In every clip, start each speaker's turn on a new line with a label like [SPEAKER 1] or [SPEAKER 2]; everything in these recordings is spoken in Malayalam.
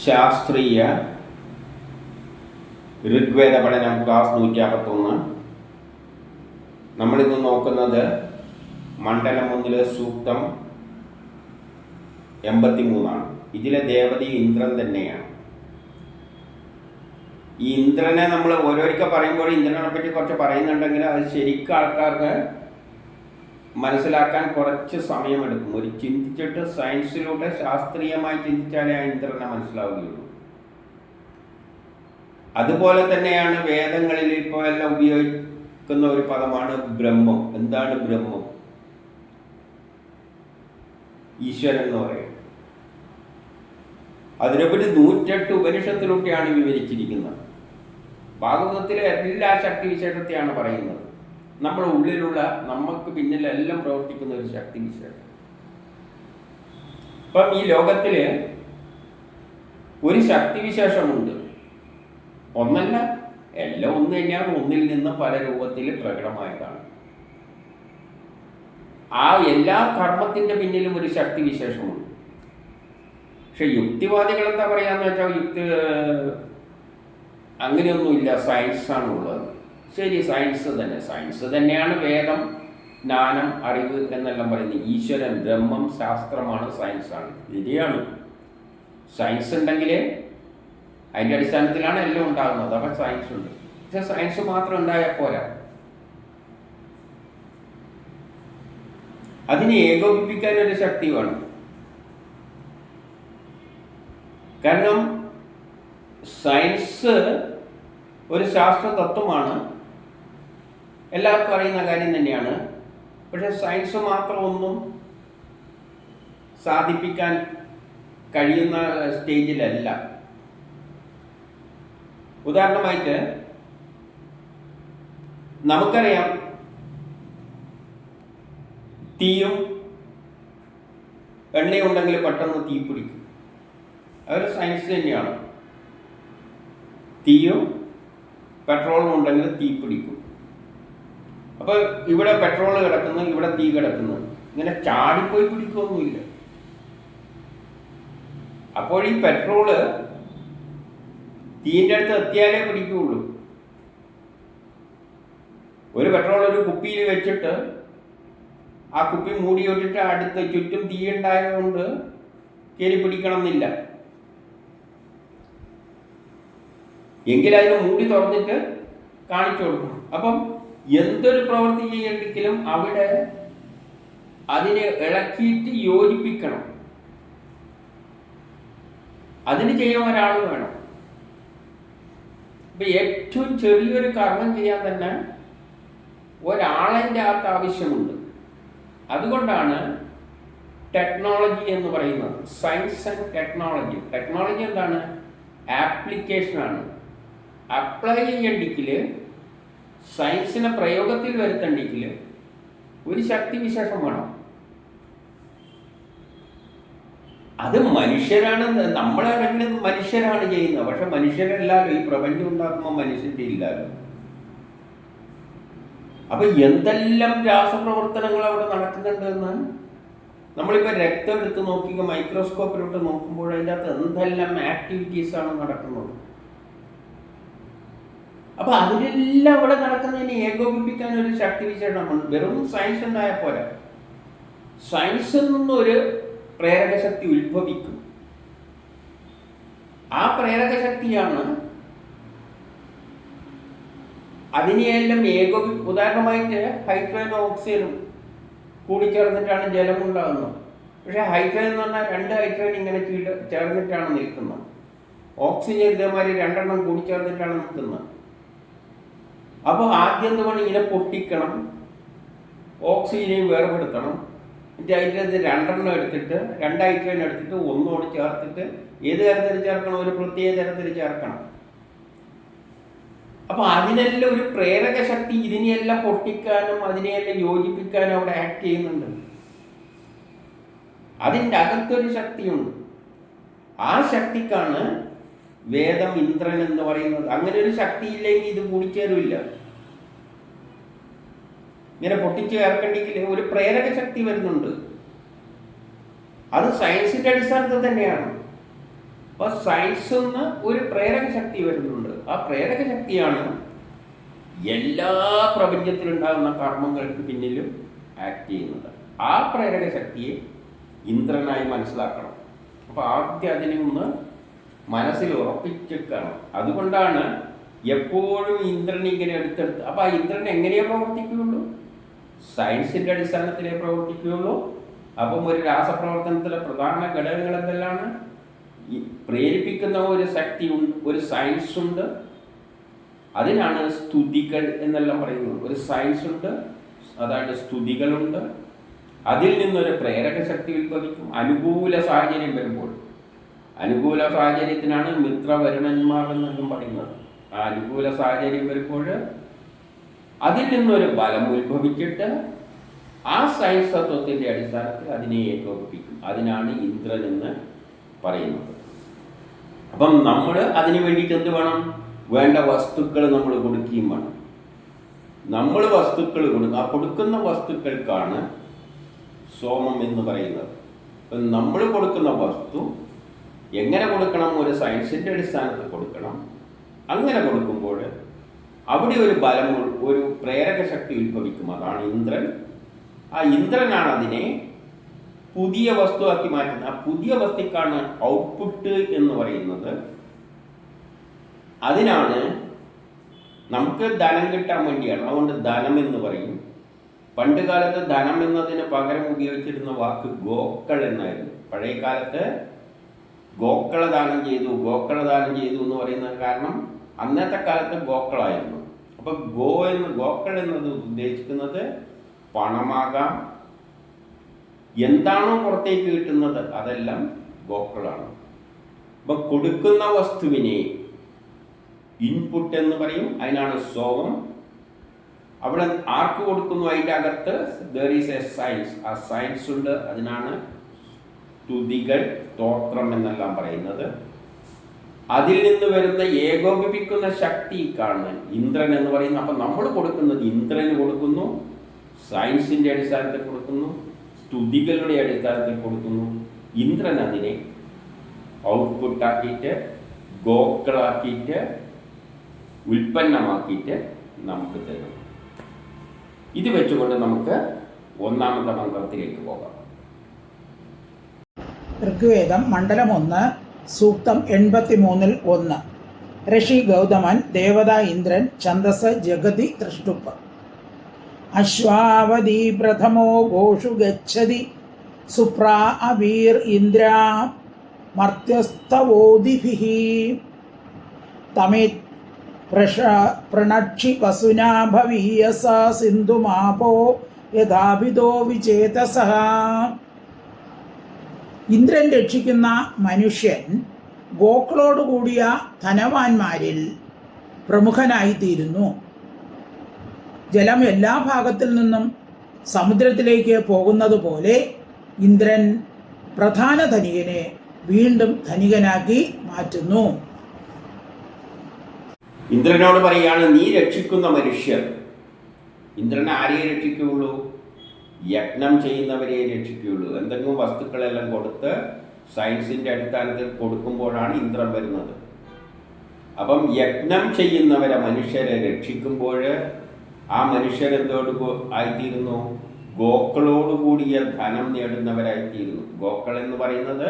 [SPEAKER 1] ശാസ്ത്രീയ ഋഗ്വേദ പഠനം ക്ലാസ് 151. നമ്മളിന്ന് നോക്കുന്നത് മണ്ഡലം 1 സൂക്തം 83. ഇതിലെ ദേവതി ഇന്ദ്രൻ തന്നെയാണ്. ഈ ഇന്ദ്രനെ നമ്മൾ ഓരോരിക്കൽ പറയുമ്പോൾ ഇന്ദ്രനെ പറ്റി കുറച്ച് പറയുന്നുണ്ടെങ്കിൽ അത് ശരിക്കും ആൾക്കാർക്ക് മനസ്സിലാക്കാൻ കുറച്ച് സമയമെടുക്കും. ഒരു ചിന്തിച്ചിട്ട് സയൻസിലൂടെ ശാസ്ത്രീയമായി ചിന്തിച്ചാലേ ആ ഇന്ദ്രനെ മനസ്സിലാവുകയുള്ളൂ. അതുപോലെ തന്നെയാണ് വേദങ്ങളിൽ ഇപ്പോൾ എല്ലാം ഉപയോഗിക്കുന്ന ഒരു പദമാണ് ബ്രഹ്മം. എന്താണ് ബ്രഹ്മം? ഈശ്വരൻ എന്ന് പറയും. അതിനെപ്പറ്റി 108 ഉപനിഷത്തിലൂടെയാണ് വിവരിച്ചിരിക്കുന്നത്. ഭാഗവതത്തിലെ എല്ലാ ശക്തിവിശേഷത്തെയാണ് പറയുന്നത്. നമ്മുടെ ഉള്ളിലുള്ള, നമുക്ക് പിന്നിലെല്ലാം പ്രവർത്തിക്കുന്ന ഒരു ശക്തിവിശേഷം. അപ്പം ഈ ലോകത്തിൽ ഒരു ശക്തിവിശേഷമുണ്ട്. ഒന്നല്ല, എല്ലാം ഒന്ന് തന്നെയാണ്. ഒന്നിൽ നിന്ന് പല രൂപത്തിൽ പ്രകടമായതാണ്. ആ എല്ലാ കർമ്മത്തിൻ്റെ പിന്നിലും ഒരു ശക്തിവിശേഷമുണ്ട്. പക്ഷെ യുക്തിവാദികൾ എന്താ പറയാന്ന് വെച്ചാൽ അങ്ങനെയൊന്നുമില്ല, സയൻസാണ് ഉള്ളത്. ശരി, സയൻസ് തന്നെയാണ് വേദം, ജ്ഞാനം, അറിവ് എന്നെല്ലാം പറയുന്നത്. ഈശ്വരൻ, ബ്രഹ്മം, ശാസ്ത്രമാണ്, സയൻസാണ്. ശരിയാണ്. സയൻസ് ഉണ്ടെങ്കിൽ അതിൻ്റെ അടിസ്ഥാനത്തിലാണ് എല്ലാം ഉണ്ടാകുന്നത്. അപ്പം സയൻസ് ഉണ്ട്. പക്ഷെ സയൻസ് മാത്രം ഉണ്ടായാൽ പോരാ, അതിനെ ഏകോപിപ്പിക്കാനൊരു ശക്തി വേണം. കാരണം സയൻസ് ഒരു ശാസ്ത്ര തത്വമാണ്, എല്ലാവർക്കും അറിയുന്ന കാര്യം തന്നെയാണ്. പക്ഷെ സയൻസ് മാത്രം ഒന്നും സാധിപ്പിക്കാൻ കഴിയുന്ന സ്റ്റേജിലല്ല. ഉദാഹരണമായിട്ട് നമുക്കറിയാം, തീയും എണ്ണയും ഉണ്ടെങ്കിൽ പെട്ടെന്ന് തീ പിടിക്കും. അതൊരു സയൻസ് തന്നെയാണ്. തീയും പെട്രോളും ഉണ്ടെങ്കിൽ തീ പിടിക്കും. അപ്പോൾ ഇവിടെ പെട്രോൾ കിടക്കുന്നു, ഇവിടെ തീ കിടക്കുന്നു, ഇങ്ങനെ ചാടിപ്പോയി പിടിക്കുകയൊന്നുമില്ല. അപ്പോൾ ഈ പെട്രോള് തീൻ്റെ അടുത്ത് എത്തിയാലേ പിടിക്കുകയുള്ളൂ. ഒരു പെട്രോൾ ഒരു കുപ്പിയിൽ വെച്ചിട്ട് ആ കുപ്പി മൂടി വെച്ചിട്ട് അടുത്ത് ചുറ്റും തീ ഉണ്ടായതുകൊണ്ട് കയറി പിടിക്കണം എന്നില്ല. എങ്കിലതിന് മൂടി തുറന്നിട്ട് കാണിച്ചു കൊടുക്കണം. അപ്പം എന്തൊരു പ്രവൃത്തി ചെയ്യണമെങ്കിലും അവിടെ അതിനെ ഇളക്കിയിട്ട് യോജിപ്പിക്കണം. അതിന് ചെയ്യാൻ ഒരാൾ വേണം. ഇപ്പം ഏറ്റവും ചെറിയൊരു കർമ്മം ചെയ്യാൻ തന്നെ ഒരാളിൻ്റെ അകത്ത് ആവശ്യമുണ്ട്. അതുകൊണ്ടാണ് ടെക്നോളജി എന്ന് പറയുന്നത്. Science and technology. ടെക്നോളജി എന്താണ്? ആപ്ലിക്കേഷനാണ്. അപ്ലൈ ചെയ്യണ്ടെങ്കിൽ, സയൻസിനെ പ്രയോഗത്തിൽ വരുത്തണ്ടെങ്കിൽ ഒരു ശക്തിവിശേഷം വേണം. അത് മനുഷ്യരാണ്, നമ്മളാണെങ്കിലും മനുഷ്യരാണ് ചെയ്യുന്നത്. പക്ഷെ മനുഷ്യരല്ലാലോ ഈ പ്രപഞ്ചം ഉണ്ടാക്കുമ്പോൾ മനുഷ്യൻ്റെ ഇല്ലല്ലോ. അപ്പൊ എന്തെല്ലാം രാസപ്രവർത്തനങ്ങൾ അവിടെ നടക്കുന്നുണ്ടെന്ന് നമ്മളിപ്പോൾ രക്തം എടുത്ത് നോക്കി മൈക്രോസ്കോപ്പിലോട്ട് നോക്കുമ്പോൾ അതിൻ്റെ അകത്ത് എന്തെല്ലാം ആക്ടിവിറ്റീസാണ് നടക്കുന്നത്. അപ്പൊ അതിലെല്ലാം അവിടെ നടക്കുന്നതിന് ഏകോപിപ്പിക്കാൻ ഒരു ശക്തിവിശേഷമുണ്ട്. വെറും സയൻസ് ഉണ്ടായാൽ പോരാ. സയൻസിൽ നിന്നൊരു പ്രേരകശക്തി ഉത്ഭവിക്കും. ആ പ്രേരകശക്തിയാണ് അതിനെയെല്ലാം ഉദാഹരണമായിട്ട് ഹൈഡ്രജനും ഓക്സിജനും കൂടിച്ചേർന്നിട്ടാണ് ജലം ഉണ്ടാകുന്നത്. പക്ഷെ ഹൈഡ്രജൻ എന്ന് പറഞ്ഞാൽ 2 ഹൈഡ്രജൻ ഇങ്ങനെ ചേർന്നിട്ടാണ് നിൽക്കുന്നത്. ഓക്സിജൻ ഇതേമാതിരി 2 എണ്ണം കൂടിച്ചേർന്നിട്ടാണ് നിൽക്കുന്നത്. അപ്പോൾ ആദ്യം എന്തുകൊണ്ട് ഇങ്ങനെ പൊട്ടിക്കണം, ഓക്സിജനെയും വേർപെടുത്തണം. എന്നിട്ട് അതിൻ്റെ 2 എണ്ണം എടുത്തിട്ട് 2 ഹൈഡ്രജൻ എടുത്തിട്ട് ഒന്നോട് ചേർത്തിട്ട് ഏത് തരത്തിൽ ചേർക്കണം? ഒരു പ്രത്യേക തരത്തിൽ ചേർക്കണം. അപ്പോൾ അതിനെല്ലാം ഒരു പ്രേരക ശക്തി ഇതിനെയെല്ലാം പൊട്ടിക്കാനും അതിനെയെല്ലാം യോജിപ്പിക്കാനും അവിടെ ആക്ട് ചെയ്യുന്നുണ്ട്. അതിൻ്റെ അകത്തൊരു ശക്തിയുണ്ട്. ആ ശക്തിക്കാണ് വേദം, ഇന്ദ്രൻ എന്ന് പറയുന്നത്. അങ്ങനെ ഒരു ശക്തി ഇല്ലെങ്കിൽ ഇത് കൂടിച്ചേരില്ല. ഇങ്ങനെ പൊട്ടിച്ച് ചേർക്കണ്ടെങ്കിൽ ഒരു പ്രേരക ശക്തി വരുന്നുണ്ട്. അത് സയൻസിന്റെ അടിസ്ഥാനത്തിൽ തന്നെയാണ്. അപ്പൊ സയൻസിൽ നിന്ന് ഒരു പ്രേരക ശക്തി വരുന്നുണ്ട്. ആ പ്രേരക ശക്തിയാണ് എല്ലാ പ്രപഞ്ചത്തിലുണ്ടാകുന്ന കർമ്മങ്ങൾക്ക് പിന്നിലും ആക്ട് ചെയ്യുന്നത്. ആ പ്രേരക ശക്തിയെ ഇന്ദ്രനായി മനസ്സിലാക്കണം. അപ്പൊ ആദ്യം അതിനെ ഒന്ന് മനസ്സിൽ ഉറപ്പിച്ചേക്കണം. അതുകൊണ്ടാണ് എപ്പോഴും ഇന്ദ്രൻ ഇങ്ങനെ എടുത്തെടുത്ത്. അപ്പൊ ആ ഇന്ദ്രൻ എങ്ങനെയാ പ്രവർത്തിക്കുകയുള്ളൂ? സയൻസിന്റെ അടിസ്ഥാനത്തിലേ പ്രവർത്തിക്കുകയുള്ളൂ. അപ്പം ഒരു രാസപ്രവർത്തനത്തിലെ പ്രധാന ഘടകങ്ങൾ എന്തെല്ലാണ്? പ്രേരിപ്പിക്കുന്ന ഒരു ശക്തി ഉണ്ട്, ഒരു സയൻസ് ഉണ്ട്. അതിനാണ് സ്തുതികൾ എന്നെല്ലാം പറയുന്നത്. ഒരു സയൻസ് ഉണ്ട്, അതായത് സ്തുതികളുണ്ട്. അതിൽ നിന്നൊരു പ്രേരക ശക്തി ഉത്ഭവിക്കും. അനുകൂല സാഹചര്യം വരുമ്പോൾ, അനുകൂല സാഹചര്യത്തിനാണ് മിത്രവരുണന്മാർ എന്നെല്ലാം പറയുന്നത്. ആ അനുകൂല സാഹചര്യം വരുമ്പോൾ അതിൽ നിന്നൊരു ബലം ഉത്ഭവിച്ചിട്ട് ആ സയൻസ് തത്വത്തിൻ്റെ അടിസ്ഥാനത്തിൽ അതിനെ ഏകോപിപ്പിക്കും. അതിനാണ് ഇന്ദ്രൻ എന്ന് പറയുന്നത്. അപ്പം നമ്മൾ അതിന് വേണ്ടിയിട്ട് എന്ത് വേണം? വേണ്ട വസ്തുക്കൾ നമ്മൾ കൊടുക്കുകയും വേണം. നമ്മൾ വസ്തുക്കൾ കൊടുക്കുക. ആ കൊടുക്കുന്ന വസ്തുക്കൾക്കാണ് സോമം എന്ന് പറയുന്നത്. അപ്പം നമ്മൾ കൊടുക്കുന്ന വസ്തു എങ്ങനെ കൊടുക്കണം? ഒരു സയൻസിൻ്റെ അടിസ്ഥാനത്തിൽ കൊടുക്കണം. അങ്ങനെ കൊടുക്കുമ്പോൾ അവിടെ ഒരു ബലം, ഒരു പ്രേരക ശക്തി ഉത്ഭവിക്കും. അതാണ് ഇന്ദ്രൻ. ആ ഇന്ദ്രനാണ് അതിനെ പുതിയ വസ്തുവാക്കി മാറ്റുന്നത്. ആ പുതിയ വസ്തുക്കാണ് ഔട്ട്പുട്ട് എന്ന് പറയുന്നത്. അതിനാണ് നമുക്ക് ധനം കിട്ടാൻ വേണ്ടിയാണ്. അതുകൊണ്ട് ധനം എന്ന് പറയും. പണ്ട് കാലത്ത് ധനം എന്നതിന് പകരം ഉപയോഗിച്ചിരുന്ന വാക്ക് ഗോക്കൾ എന്നായിരുന്നു. പഴയ കാലത്ത് ഗോക്കളദാനം ചെയ്തു, ഗോക്കളദാനം ചെയ്തു എന്ന് പറയുന്നത് കാരണം അന്നത്തെ കാലത്ത് ഗോക്കളായിരുന്നു. അപ്പൊ ഗോക്കൾ എന്നത് ഉദ്ദേശിക്കുന്നത് പണമാകാം, എന്താണോ പുറത്തേക്ക് കിട്ടുന്നത് അതെല്ലാം ഗോക്കളാണ്. അപ്പൊ കൊടുക്കുന്ന വസ്തുവിനെ ഇൻപുട്ട് എന്ന് പറയും. അതിനാണ് സോമം. അവിടെ ആർക്ക് കൊടുക്കുന്നു? അതിൻ്റെ അകത്ത് ദർ ഈസ് എ സയൻസ്. ആ സയൻസ് ഉണ്ട്. അതിനാണ് സ്തുതികൾ, സ്തോത്രം എന്നെല്ലാം പറയുന്നത്. അതിൽ നിന്ന് വരുന്ന ഏകോപിപ്പിക്കുന്ന ശക്തിക്കാണ് ഇന്ദ്രൻ എന്ന് പറയുന്നത്. അപ്പം നമ്മൾ കൊടുക്കുന്നത് ഇന്ദ്രന് കൊടുക്കുന്നു, സയൻസിൻ്റെ അടിസ്ഥാനത്തിൽ കൊടുക്കുന്നു, സ്തുതികളുടെ അടിസ്ഥാനത്തിൽ കൊടുക്കുന്നു. ഇന്ദ്രൻ അതിനെ ഔട്ട്പുട്ടാക്കിയിട്ട് ഗോക്കളാക്കിയിട്ട് ഉൽപ്പന്നമാക്കിയിട്ട് നമുക്ക് തരും. ഇത് വെച്ചുകൊണ്ട് നമുക്ക് ഒന്നാമത്തെ മന്ത്രത്തിലേക്ക് പോകാം.
[SPEAKER 2] ഋഗ്വേദം മണ്ഡലം 1 സൂക്തം 83-1. ഋഷി ഗൗതമൻ ദേവത ഇന്ദ്രൻ ഛന്ദസ് ജഗതി തൃഷ്ടുപ്പ്. അശ്വാവതി പ്രഥമോ ഗോഷു ഗച്ഛതി സുപ്രാ അവീർ ഇന്ദ്രാ മർത്യസ്തവോദിഭിഃ തമേത് പ്രണക്ഷി പശുനാ ഭവീയസ സിന്ധുമാപോ യഥാഭിതോ വിചേതസഃ. ഇന്ദ്രൻ രക്ഷിക്കുന്ന മനുഷ്യൻ ഗോക്കളോടുകൂടിയ ധനവാന്മാരിൽ പ്രമുഖനായിത്തീരുന്നു. ജലം എല്ലാ ഭാഗത്തിൽ നിന്നും സമുദ്രത്തിലേക്ക് പോകുന്നത് പോലെ ഇന്ദ്രൻ പ്രധാന ധനികനെ വീണ്ടും ധനികനാക്കി മാറ്റുന്നു.
[SPEAKER 1] ഇന്ദ്രനോട് പറയാണ്, നീ രക്ഷിക്കുന്ന മനുഷ്യർ. ഇന്ദ്രൻ ആരെയെ രക്ഷിക്കുകയുള്ളൂ? യജ്ഞം ചെയ്യുന്നവരെ രക്ഷിക്കുകയുള്ളൂ. എന്തെങ്കിലും വസ്തുക്കളെല്ലാം കൊടുത്ത് സയൻസിൻ്റെ അടിസ്ഥാനത്തിൽ കൊടുക്കുമ്പോഴാണ് ഇന്ദ്രൻ വരുന്നത്. അപ്പം യജ്ഞം ചെയ്യുന്നവരെ, മനുഷ്യരെ രക്ഷിക്കുമ്പോൾ ആ മനുഷ്യരെന്തോട് ആയിത്തീരുന്നു? ഗോക്കളോടുകൂടിയ ധനം നേടുന്നവരായിത്തീരുന്നു. ഗോക്കൾ എന്ന് പറയുന്നത്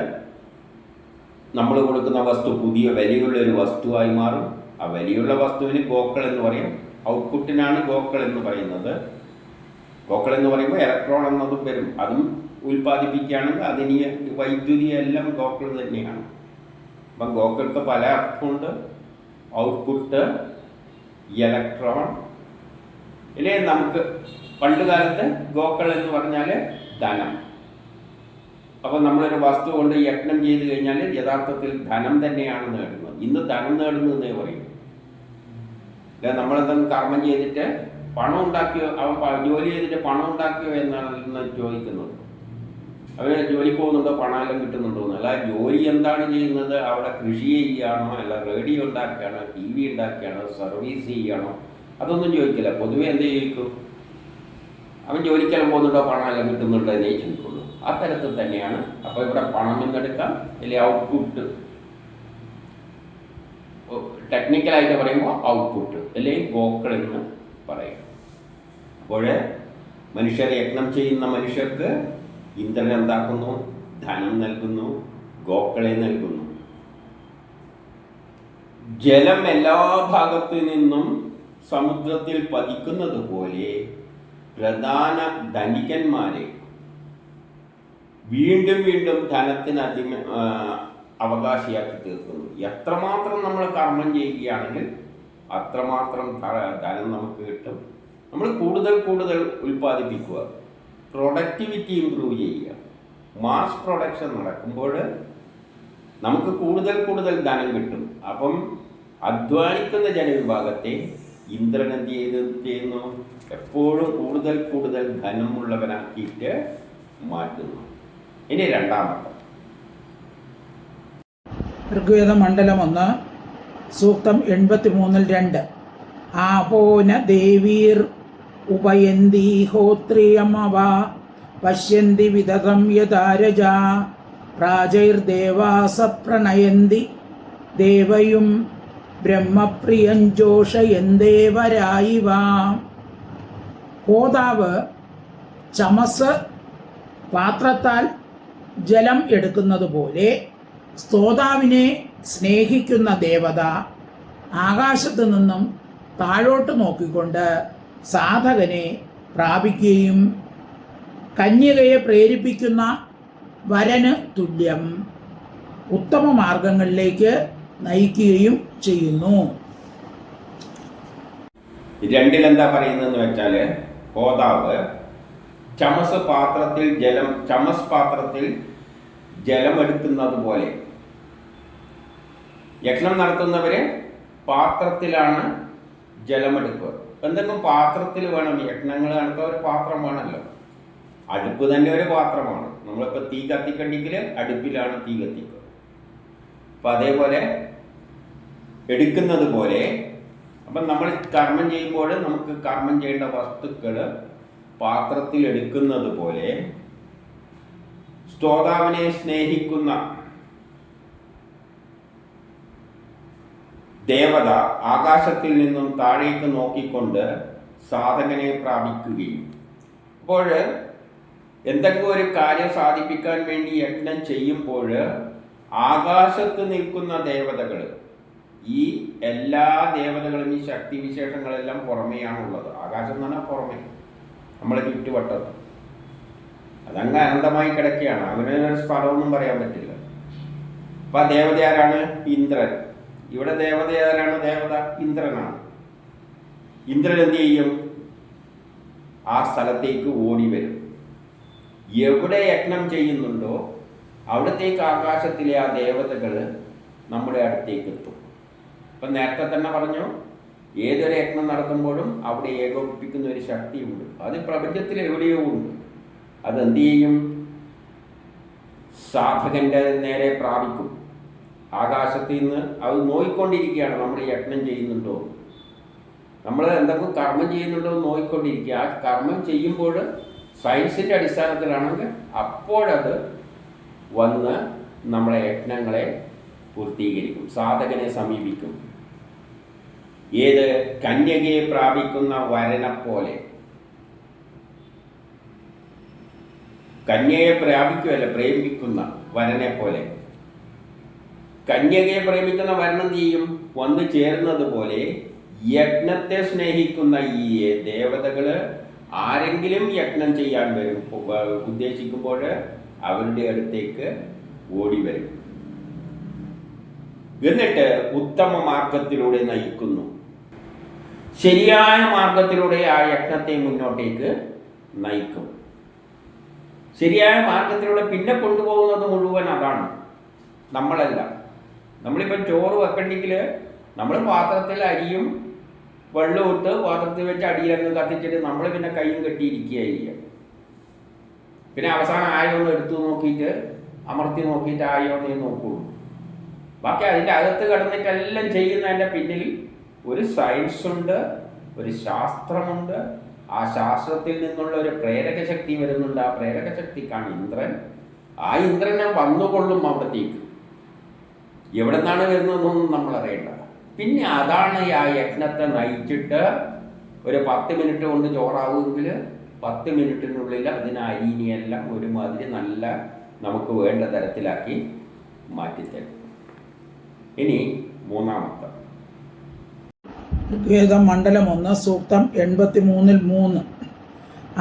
[SPEAKER 1] നമ്മൾ കൊടുക്കുന്ന വസ്തു പുതിയ വിലയുള്ളൊരു വസ്തുവായി മാറും. ആ വിലയുള്ള വസ്തുവിന് ഗോക്കൾ എന്ന് പറയും. ഔട്ട്പുട്ടിനാണ് ഗോക്കൾ എന്ന് പറയുന്നത്. ഗോക്കൾ എന്ന് പറയുമ്പോൾ ഇലക്ട്രോൺ എന്നതും വരും. അതും ഉൽപ്പാദിപ്പിക്കുകയാണെങ്കിൽ അതിന് വൈദ്യുതി എല്ലാം ഗോക്കൾ തന്നെയാണ്. അപ്പം ഗോക്കൾക്ക് പല അർത്ഥമുണ്ട്. ഔട്ട്പുട്ട്, ഇലക്ട്രോൺ ഇല്ലേ. നമുക്ക് പണ്ട് കാലത്ത് ഗോക്കൾ എന്ന് പറഞ്ഞാൽ ധനം. അപ്പോൾ നമ്മളൊരു വസ്തു കൊണ്ട് യജ്ഞം ചെയ്ത് കഴിഞ്ഞാൽ യഥാർത്ഥത്തിൽ ധനം തന്നെയാണ് നേടുന്നത്. ഇന്ന് ധനം നേടുന്നതെന്നേ പറയും. നമ്മളെന്തെങ്കിലും കർമ്മം ചെയ്തിട്ട് പണം ഉണ്ടാക്കിയോ, അവൻ ജോലി ചെയ്തിട്ട് പണം ഉണ്ടാക്കിയോ എന്നാണ് ചോദിക്കുന്നത്. അവന് ജോലിക്ക് പോകുന്നുണ്ടോ, പണമെല്ലാം കിട്ടുന്നുണ്ടോ എന്ന്. അല്ല, ജോലി എന്താണ് ചെയ്യുന്നത്? അവിടെ കൃഷി ചെയ്യുകയാണോ, അല്ല റേഡിയോ ഉണ്ടാക്കുകയാണോ, TV ഉണ്ടാക്കുകയാണോ, സർവീസ് ചെയ്യണോ, അതൊന്നും ചോദിക്കില്ല. പൊതുവെ എന്ത് ചോദിക്കും? അവൻ ജോലിക്കെല്ലാം പോകുന്നുണ്ടോ, പണമെല്ലാം കിട്ടുന്നുണ്ടോ എന്നേ ചോദിക്കുള്ളൂ. അത്തരത്തിൽ തന്നെയാണ്. അപ്പോൾ ഇവിടെ പണം എന്നെടുക്കാം, അല്ലെങ്കിൽ ഔട്ട്പുട്ട് ടെക്നിക്കലായിട്ട് പറയുമ്പോൾ ഔട്ട്പുട്ട് അല്ലെങ്കിൽ ഗോക്കൾ എന്ന് പറയും. അപ്പോൾ മനുഷ്യർ യജ്ഞം ചെയ്യുന്ന മനുഷ്യർക്ക് ഇന്ദ്രൻ എന്താക്കുന്നു? ധനം നൽകുന്നു, ഗോക്കളെ നൽകുന്നു. ജലം എല്ലാ ഭാഗത്തു നിന്നും സമുദ്രത്തിൽ പതിക്കുന്നത് പോലെ പ്രധാന ധനികന്മാരെ വീണ്ടും വീണ്ടും ധനത്തിന് അവകാശിയാക്കി തീർക്കുന്നു. എത്രമാത്രം നമ്മൾ കർമ്മം ചെയ്യുകയാണെങ്കിൽ അത്രമാത്രം ധനം നമുക്ക് കിട്ടും. നമ്മൾ കൂടുതൽ കൂടുതൽ ഉൽപ്പാദിപ്പിക്കുക, പ്രൊഡക്ടിവിറ്റി ഇമ്പ്രൂവ് ചെയ്യുക. മാസ് പ്രൊഡക്ഷൻ നടക്കുമ്പോൾ നമുക്ക് കൂടുതൽ കൂടുതൽ ധനം കിട്ടും. അപ്പം അധ്വാനിക്കുന്ന ജനവിഭാഗത്തെ ഇന്ദ്രൻ എന്ത് ചെയ്യുന്നു? എപ്പോഴും കൂടുതൽ കൂടുതൽ ധനമുള്ളവനാക്കിയിട്ട് മാറ്റുന്നു. ഇനി രണ്ടാമത്തെ
[SPEAKER 2] ഋഗ്വേദ മണ്ഡലം 1 സൂക്തം 83-2 ആപോന ദേവീർ ഉപയന്തി ഹോത്രിയമവ പശ്യന്തി വിദതം യഥാരജ പ്രാജൈർദേവാസ പ്രണയന്തി ദേവയും ബ്രഹ്മപ്രിയഞ്ചോഷയന്തേവരായിവ. ഹോതാവ് ചമസ് പാത്രത്താൽ ജലം എടുക്കുന്നത് പോലെ സ്തോതാവിനെ സ്നേഹിക്കുന്ന ദേവത ആകാശത്തു നിന്നും താഴോട്ട് നോക്കിക്കൊണ്ട് സാധകനെ പ്രാപിക്കുകയും കന്യകയെ പ്രേരിപ്പിക്കുന്ന വരന് തുല്യം ഉത്തമ മാർഗങ്ങളിലേക്ക് നയിക്കുകയും ചെയ്യുന്നു.
[SPEAKER 1] രണ്ടിലെന്താ പറയുന്നതെന്ന് വെച്ചാൽ, ഹോതാവ് ചമസ് പാത്രത്തിൽ ജലം എടുക്കുന്നത് പോലെ, യജ്ഞം നടത്തുന്നവര് പാത്രത്തിലാണ് ജലമെടുക്കുക. എന്തെങ്കിലും പാത്രത്തിൽ വേണം യജ്ഞങ്ങൾ നടത്താൻ, ഒരു പാത്രം വേണമല്ലോ. അടുപ്പ് തന്നെ ഒരു പാത്രമാണ്. നമ്മളിപ്പോൾ തീ കത്തിക്കണ്ടെങ്കിൽ അടുപ്പിലാണ് തീ കത്തിക്കുക. അപ്പം അതേപോലെ എടുക്കുന്നത് പോലെ, അപ്പം നമ്മൾ കർമ്മം ചെയ്യുമ്പോൾ നമുക്ക് കർമ്മം ചെയ്യേണ്ട വസ്തുക്കൾ പാത്രത്തിൽ എടുക്കുന്നത് പോലെ സ്തോതാവിനെ സ്നേഹിക്കുന്ന ദേവത ആകാശത്തിൽ നിന്നും താഴേക്ക് നോക്കിക്കൊണ്ട് സാധകനെ പ്രാപിക്കുകയും, അപ്പോൾ എന്തെങ്കിലും ഒരു കാര്യം സാധിപ്പിക്കാൻ വേണ്ടി യജ്ഞം ചെയ്യുമ്പോൾ ആകാശത്ത് നിൽക്കുന്ന ദേവതകൾ, ഈ എല്ലാ ദേവതകളും ഈ ശക്തിവിശേഷങ്ങളെല്ലാം പുറമെയാണുള്ളത്. ആകാശം എന്ന് പറഞ്ഞാൽ പുറമെ, നമ്മളെ ചുറ്റുവട്ടത്ത് അതങ്ങ് അനന്തമായി കിടക്കുകയാണ്. അങ്ങനെയൊരു സ്ഥലമൊന്നും പറയാൻ പറ്റില്ല. അപ്പൊ ആ ദേവത ആരാണ്? ഇന്ദ്രൻ. ഇവിടെ ദേവത ആരാണ്? ദേവത ഇന്ദ്രനാണ്. ഇന്ദ്രൻ എന്ത് ചെയ്യും? ആ സ്ഥലത്തേക്ക് ഓടി വരും. എവിടെ യജ്ഞം ചെയ്യുന്നുണ്ടോ അവിടത്തേക്ക് ആകാശത്തിലെ ആ ദേവതകൾ നമ്മുടെ അടുത്തേക്ക് എത്തും. ഇപ്പം നേരത്തെ തന്നെ പറഞ്ഞു, ഏതൊരു യജ്ഞം നടത്തുമ്പോഴും അവിടെ ഏകോപിപ്പിക്കുന്ന ഒരു ശക്തിയുണ്ട്. അത് പ്രപഞ്ചത്തിൽ എവിടെയോ ഉണ്ട്. അതെന്ത് ചെയ്യും? സാധകന്റെ നേരെ പ്രാപിക്കും. ആകാശത്തിൽ നിന്ന് അത് നോയിക്കൊണ്ടിരിക്കുകയാണ് നമ്മൾ യജ്ഞം ചെയ്യുന്നുണ്ടോ, നമ്മൾ എന്തെങ്കിലും കർമ്മം ചെയ്യുന്നുണ്ടോ എന്ന് നോയിക്കൊണ്ടിരിക്കുക. ആ കർമ്മം ചെയ്യുമ്പോൾ സയൻസിൻ്റെ അടിസ്ഥാനത്തിലാണെങ്കിൽ അപ്പോഴത് വന്ന് നമ്മളെ യജ്ഞങ്ങളെ പൂർത്തീകരിക്കും, സാധകനെ സമീപിക്കും. ഏത്? കന്യകയെ പ്രാപിക്കുന്ന വരനെ പോലെ. കന്യകയെ പ്രാപിക്കുകയല്ല, പ്രേമിക്കുന്ന വരനെ പോലെ. കന്യകയെ പ്രേമിക്കുന്ന വരൻ എന്ത് ചെയ്യും? വന്നു ചേരുന്നത് പോലെ യജ്ഞത്തെ സ്നേഹിക്കുന്ന ഈ ദേവതകൾ ആരെങ്കിലും യജ്ഞം ചെയ്യാൻ വരും ഉദ്ദേശിക്കുമ്പോൾ അവരുടെ അടുത്തേക്ക് ഓടി വരും. എന്നിട്ട് ഉത്തമ മാർഗത്തിലൂടെ നയിക്കുന്നു. ശരിയായ മാർഗത്തിലൂടെ ആ യജ്ഞത്തെ മുന്നോട്ടേക്ക് നയിക്കും. ശരിയായ മാർഗത്തിലൂടെ പിന്നെ കൊണ്ടുപോകുന്നത് മുഴുവൻ അതാണ്, നമ്മളല്ല. നമ്മളിപ്പം ചോറ് വെക്കണ്ടെങ്കിൽ നമ്മൾ പാത്രത്തിൽ അരിയും വെള്ളം ഇട്ട് പാത്രത്തിൽ വെച്ച് അടിയിലങ്ങ് കത്തിച്ചിട്ട് നമ്മൾ പിന്നെ കൈയും കെട്ടിയിരിക്കുകയായിരിക്കും. പിന്നെ അവസാനം ആയോ ഒന്ന് എടുത്തു നോക്കിയിട്ട് അമർത്തി നോക്കിയിട്ട് ആയോ എന്നേ നോക്കുള്ളൂ. ബാക്കി അതിൻ്റെ അകത്ത് കിടന്നിട്ടെല്ലാം ചെയ്യുന്നതിൻ്റെ പിന്നിൽ ഒരു സയൻസ് ഉണ്ട്, ഒരു ശാസ്ത്രമുണ്ട്. ആ ശാസ്ത്രത്തിൽ നിന്നുള്ള ഒരു പ്രേരക ശക്തി വരുന്നുണ്ട്. ആ പ്രേരക ശക്തിക്കാണ് ഇന്ദ്രൻ. ആ ഇന്ദ്രനെ വന്നുകൊള്ളും അവിടത്തേക്ക്. എവിടെ നിന്നാണ് വരുന്നതെന്നൊന്നും നമ്മൾ അറിയേണ്ട. പിന്നെ അതാണ് ആ യജ്ഞത്തെ നയിച്ചിട്ട് ഒരു 10 മിനിറ്റ് കൊണ്ട് ചോറാവുമെങ്കിൽ 10 മിനിറ്റിനുള്ളിൽ അതിന് അരിനെയെല്ലാം ഒരുമാതിരി നല്ല നമുക്ക് വേണ്ട തരത്തിലാക്കി മാറ്റിത്തരും. ഇനി മൂന്നാമത്തെ
[SPEAKER 2] ഋഗ്വേദം മണ്ഡലം 1 സൂക്തം 83-3.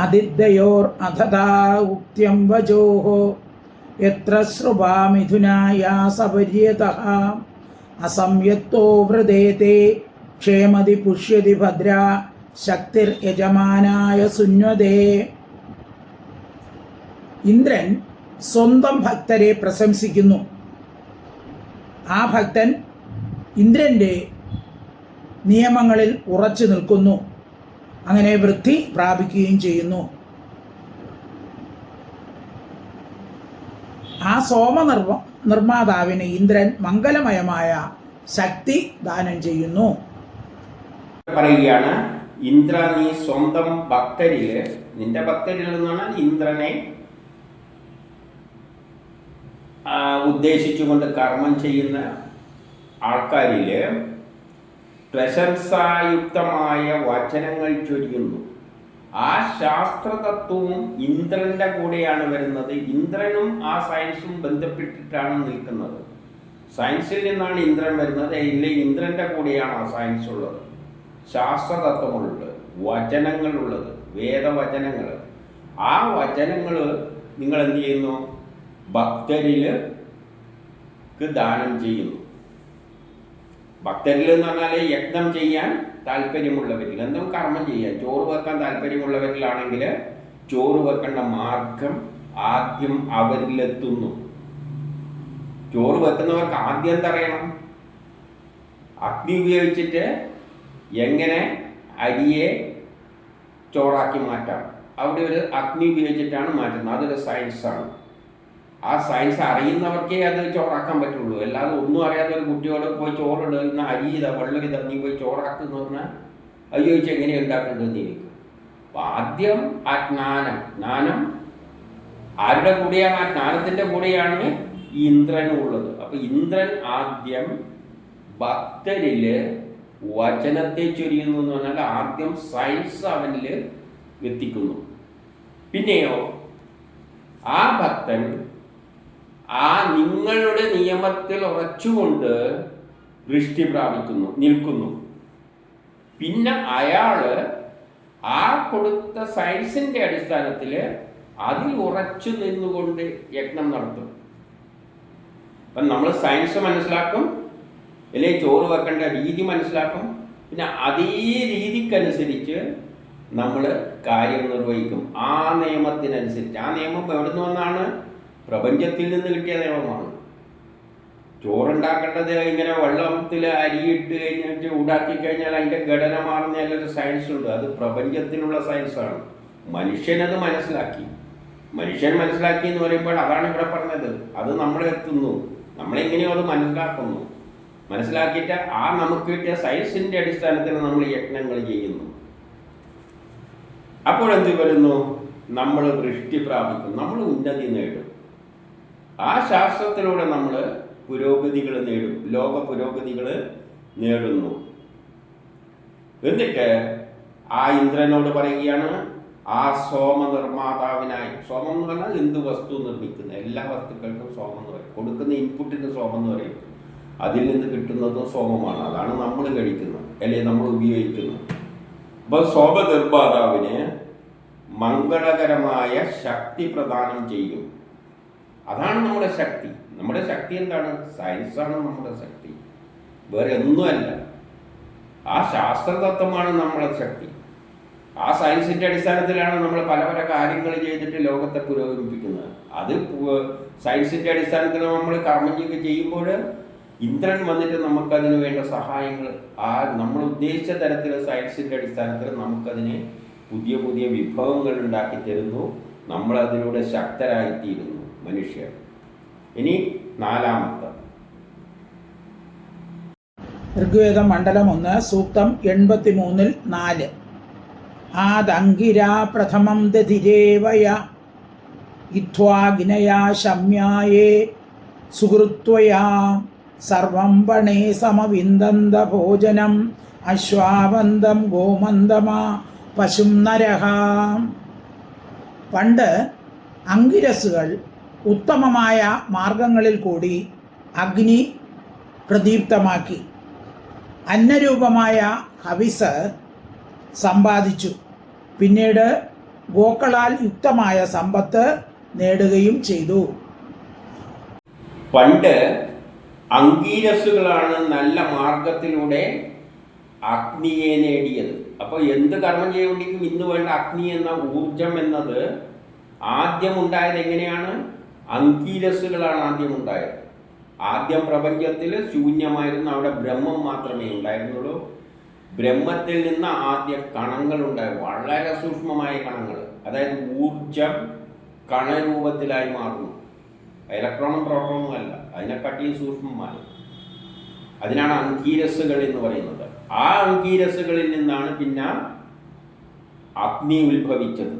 [SPEAKER 2] അതിഥയോർ അധതാ ഉക്ത്യം വജോഹോ യത്ര ശ്രുവാ മിഥുനായാസപര്യതഃ അസംയത്തോ വൃദേതേ ക്ഷേമതി പുഷ്യതി ഭദ്രാ ശക്തിർ യജമാനായ സുന്വതേ. ഇന്ദ്രൻ സ്വന്തം ഭക്തരെ പ്രശംസിക്കുന്നു. ആ ഭക്തൻ ഇന്ദ്രൻ്റെ നിയമങ്ങളിൽ ഉറച്ചു നിൽക്കുന്നു. അങ്ങനെ വൃദ്ധി പ്രാപിക്കുകയും ചെയ്യുന്നു. ആ നിർമ്മാതാവിന് ഇന്ദ്രൻ മംഗലമയമായ ശക്തി ദാനം ചെയ്യുന്നു.
[SPEAKER 1] പറയുകയാണ്, ഇന്ദ്ര നീ സ്വന്തം ഭക്തരില്, നിന്റെ ഭക്തരിൽ നിന്നാണ് ഇന്ദ്രനെ ഉദ്ദേശിച്ചുകൊണ്ട് കർമ്മം ചെയ്യുന്ന ആൾക്കാരില് പ്രശംസായുക്തമായ വചനങ്ങൾ ചൊരിയുന്നു. ആ ശാസ്ത്രതത്വവും ഇന്ദ്രന്റെ കൂടെയാണ് വരുന്നത്. ഇന്ദ്രനും ആ സയൻസും ബന്ധപ്പെട്ടിട്ടാണ് നിൽക്കുന്നത്. സയൻസിൽ നിന്നാണ് ഇന്ദ്രൻ വരുന്നത്. ഇല്ല, ഇന്ദ്രന്റെ കൂടെയാണ് ആ സയൻസ് ഉള്ളത്, ശാസ്ത്രതത്വമുള്ളത്, വചനങ്ങളുള്ളത്, വേദവചനങ്ങൾ. ആ വചനങ്ങൾ നിങ്ങൾ എന്ത് ചെയ്യുന്നു? ഭക്തരിലേക്ക് ദാനം ചെയ്യുന്നു. ഭക്തരിൽ എന്ന് പറഞ്ഞാൽ യജ്ഞം ചെയ്യാൻ താല്പര്യമുള്ളവരിൽ, എന്തും കർമ്മം ചെയ്യാൻ, ചോറ് വെക്കാൻ താല്പര്യമുള്ളവരിലാണെങ്കിൽ ചോറ് വെക്കേണ്ട മാർഗം ആദ്യം അവരിലെത്തുന്നു. ചോറ് വെക്കുന്നവർക്ക് ആദ്യം എന്തറിയണം? അഗ്നി ഉപയോഗിച്ചിട്ട് എങ്ങനെ അരിയെ ചോറാക്കി മാറ്റാം. അവിടെ ഒരു അഗ്നി ഉപയോഗിച്ചിട്ടാണ് മാറ്റുന്നത്. അതൊരു സയൻസാണ്. ആ സയൻസ് അറിയുന്നവർക്കേ അത് ചോറാക്കാൻ പറ്റുള്ളൂ. അല്ലാതെ ഒന്നും അറിയാത്ത ഒരു കുട്ടിയോട് പോയി ചോറിട്, ഇന്ന അരി ഇതാ, വെള്ളം ഇതാ, നീ പോയി ചോറാക്കുന്നു പറഞ്ഞാൽ അത് ചോദിച്ച് എങ്ങനെ ഉണ്ടാക്കേണ്ടതെന്ന് ചോദിക്കും. അപ്പം ആദ്യം ആ ജ്ഞാനം ആരുടെ കൂടെയാണ്? ആ ജ്ഞാനത്തിൻ്റെ കൂടെയാണ് ഈ ഇന്ദ്രനും ഉള്ളത്. അപ്പം ഇന്ദ്രൻ ആദ്യം ഭക്തരില് വചനത്തെ ചൊരിയുന്നു എന്ന് പറഞ്ഞാൽ ആദ്യം സയൻസ് അവനിൽ എത്തിക്കുന്നു. പിന്നെയോ ആ ഭക്തൻ ആ നിങ്ങളുടെ നിയമത്തിൽ ഉറച്ചുകൊണ്ട് ദൃഷ്ടി പ്രാപിക്കുന്നു, നിൽക്കുന്നു. പിന്നെ അയാള് ആ കൊടുത്ത സയൻസിന്റെ അടിസ്ഥാനത്തിൽ അതിൽ ഉറച്ചു നിന്നുകൊണ്ട് യജ്ഞം നടത്തും. അപ്പം നമ്മൾ സയൻസ് മനസ്സിലാക്കും, അല്ലെങ്കിൽ ചോറ് വെക്കേണ്ട രീതി മനസ്സിലാക്കും. പിന്നെ അതേ രീതിക്കനുസരിച്ച് നമ്മൾ കാര്യം നിർവഹിക്കും. ആ നിയമത്തിനനുസരിച്ച്. ആ നിയമം എവിടെ നിന്ന് വന്നാണ്? പ്രപഞ്ചത്തിൽ നിന്ന് കിട്ടിയ നിയമമാണ്. ചോറുണ്ടാക്കേണ്ടത് ഇങ്ങനെ വെള്ളത്തിൽ അരിയിട്ട് കഴിഞ്ഞിട്ട് ചൂടാക്കി കഴിഞ്ഞാൽ അതിൻ്റെ ഘടന മാറുന്നതിലൊരു സയൻസ് ഉണ്ട്. അത് പ്രപഞ്ചത്തിലുള്ള സയൻസാണ്. മനുഷ്യനത് മനസ്സിലാക്കി. മനുഷ്യൻ മനസ്സിലാക്കി എന്ന് പറയുമ്പോൾ അതാണ് ഇവിടെ പറഞ്ഞത്. അത് നമ്മളെത്തുന്നു, നമ്മളെങ്ങനെയോ അത് മനസ്സിലാക്കുന്നു. മനസ്സിലാക്കിയിട്ട് ആ നമുക്ക് കിട്ടിയ സയൻസിൻ്റെ അടിസ്ഥാനത്തിൽ നമ്മൾ യജ്ഞങ്ങൾ ചെയ്യുന്നു. അപ്പോൾ എന്ത് വരുന്നു? നമ്മൾ ദൃഷ്ടി പ്രാപിക്കും, നമ്മൾ ഉന്നതി നേടും. ആ ശാസ്ത്രത്തിലൂടെ നമ്മൾ പുരോഗതികൾ നേടും, ലോക പുരോഗതികൾ നേടുന്നു. എന്നിട്ട് ആ ഇന്ദ്രനോട് പറയുകയാണ്, ആ സോമ നിർമ്മാതാവിനായി. സോമം എന്ന് പറഞ്ഞാൽ എന്ത് വസ്തു നിർമ്മിക്കുന്ന എല്ലാ വസ്തുക്കൾക്കും സോമം എന്ന് പറയും. കൊടുക്കുന്ന ഇൻപുട്ടിന് സോമം എന്ന് പറയും. അതിൽ നിന്ന് കിട്ടുന്നതും സോമമാണ്. അതാണ് നമ്മൾ കഴിക്കുന്നത്, അല്ലെങ്കിൽ നമ്മൾ ഉപയോഗിക്കുന്നത്. അപ്പോൾ സോമ നിർമ്മാതാവിന് മംഗളകരമായ ശക്തി പ്രദാനം ചെയ്യും. അതാണ് നമ്മുടെ ശക്തി. നമ്മുടെ ശക്തി എന്താണ്? സയൻസാണ് നമ്മുടെ ശക്തി, വേറെ ഒന്നുമല്ല. ആ ശാസ്ത്രതത്വമാണ് നമ്മുടെ ശക്തി. ആ സയൻസിൻ്റെ അടിസ്ഥാനത്തിലാണ് നമ്മൾ പല പല കാര്യങ്ങൾ ചെയ്തിട്ട് ലോകത്തെ പുരോഗമിപ്പിക്കുന്നത്. അത് സയൻസിൻ്റെ അടിസ്ഥാനത്തിൽ നമ്മൾ കർമ്മം ചെയ്യുമ്പോൾ ഇന്ദ്രൻ വന്നിട്ട് നമുക്കതിന് വേണ്ട സഹായങ്ങൾ ആ നമ്മൾ ഉദ്ദേശിച്ച തരത്തിൽ സയൻസിൻ്റെ അടിസ്ഥാനത്തിൽ നമുക്കതിന് പുതിയ പുതിയ വിഭവങ്ങൾ ഉണ്ടാക്കി തരുന്നു. നമ്മളതിലൂടെ ശക്തരായിത്തീരുന്നു മനുഷ്യർ. ഇനി നാലാമത്തെ
[SPEAKER 2] ഋഗ്വേദം മണ്ഡലം 1 സൂക്തം 83-4. ആദങ്കിരാ പ്രഥമം ദധിരേവയ ഇത്വാഗ്നയാ ശമ്യായേ സുഹൃത്വയാ സർവം പണേ സമവിന്ദന്ത ഭോജനം അശ്വാവന്തം ഗോമന്തമാ പശും നരഹ. പണ്ട് അങ്കിരസുകൾ ഉത്തമമായ മാർഗങ്ങളിൽ കൂടി അഗ്നി പ്രദീപ്തമാക്കി അന്നരൂപമായ ഹവിസ് സമ്പാദിച്ചു. പിന്നീട് ഗോക്കളാൽ യുക്തമായ സമ്പത്ത് നേടുകയും ചെയ്തു.
[SPEAKER 1] പണ്ട് അങ്കീരസുകളാണ് നല്ല മാർഗത്തിലൂടെ അഗ്നിയെ നേടിയത്. അപ്പോൾ എന്ത് കർമ്മം ചെയ്യുകൊണ്ടെങ്കിലും ഇന്ന് വേണ്ട അഗ്നി എന്ന ഊർജം എന്നത് ആദ്യം ഉണ്ടായത് എങ്ങനെയാണ്? അങ്കീരസുകളാണ് ആദ്യം ഉണ്ടായത്. ആദ്യം പ്രപഞ്ചത്തിൽ ശൂന്യമായിരുന്നു, അവിടെ ബ്രഹ്മം മാത്രമേ ഉണ്ടായിരുന്നുള്ളൂ. ബ്രഹ്മത്തിൽ നിന്ന് ആദ്യം കണങ്ങൾ ഉണ്ടായി, വളരെ സൂക്ഷ്മമായ കണങ്ങൾ. അതായത് ഊർജം കണരൂപത്തിലായി മാറുന്നു. ഇലക്ട്രോണും പ്രോട്ടോണും അല്ല, അതിനെക്കാട്ടിയും സൂക്ഷ്മമാണ്. അതിനാണ് അങ്കീരസുകൾ എന്ന് പറയുന്നത്. ആ അങ്കീരസുകളിൽ നിന്നാണ് പിന്നെ അഗ്നി ഉത്ഭവിച്ചത്.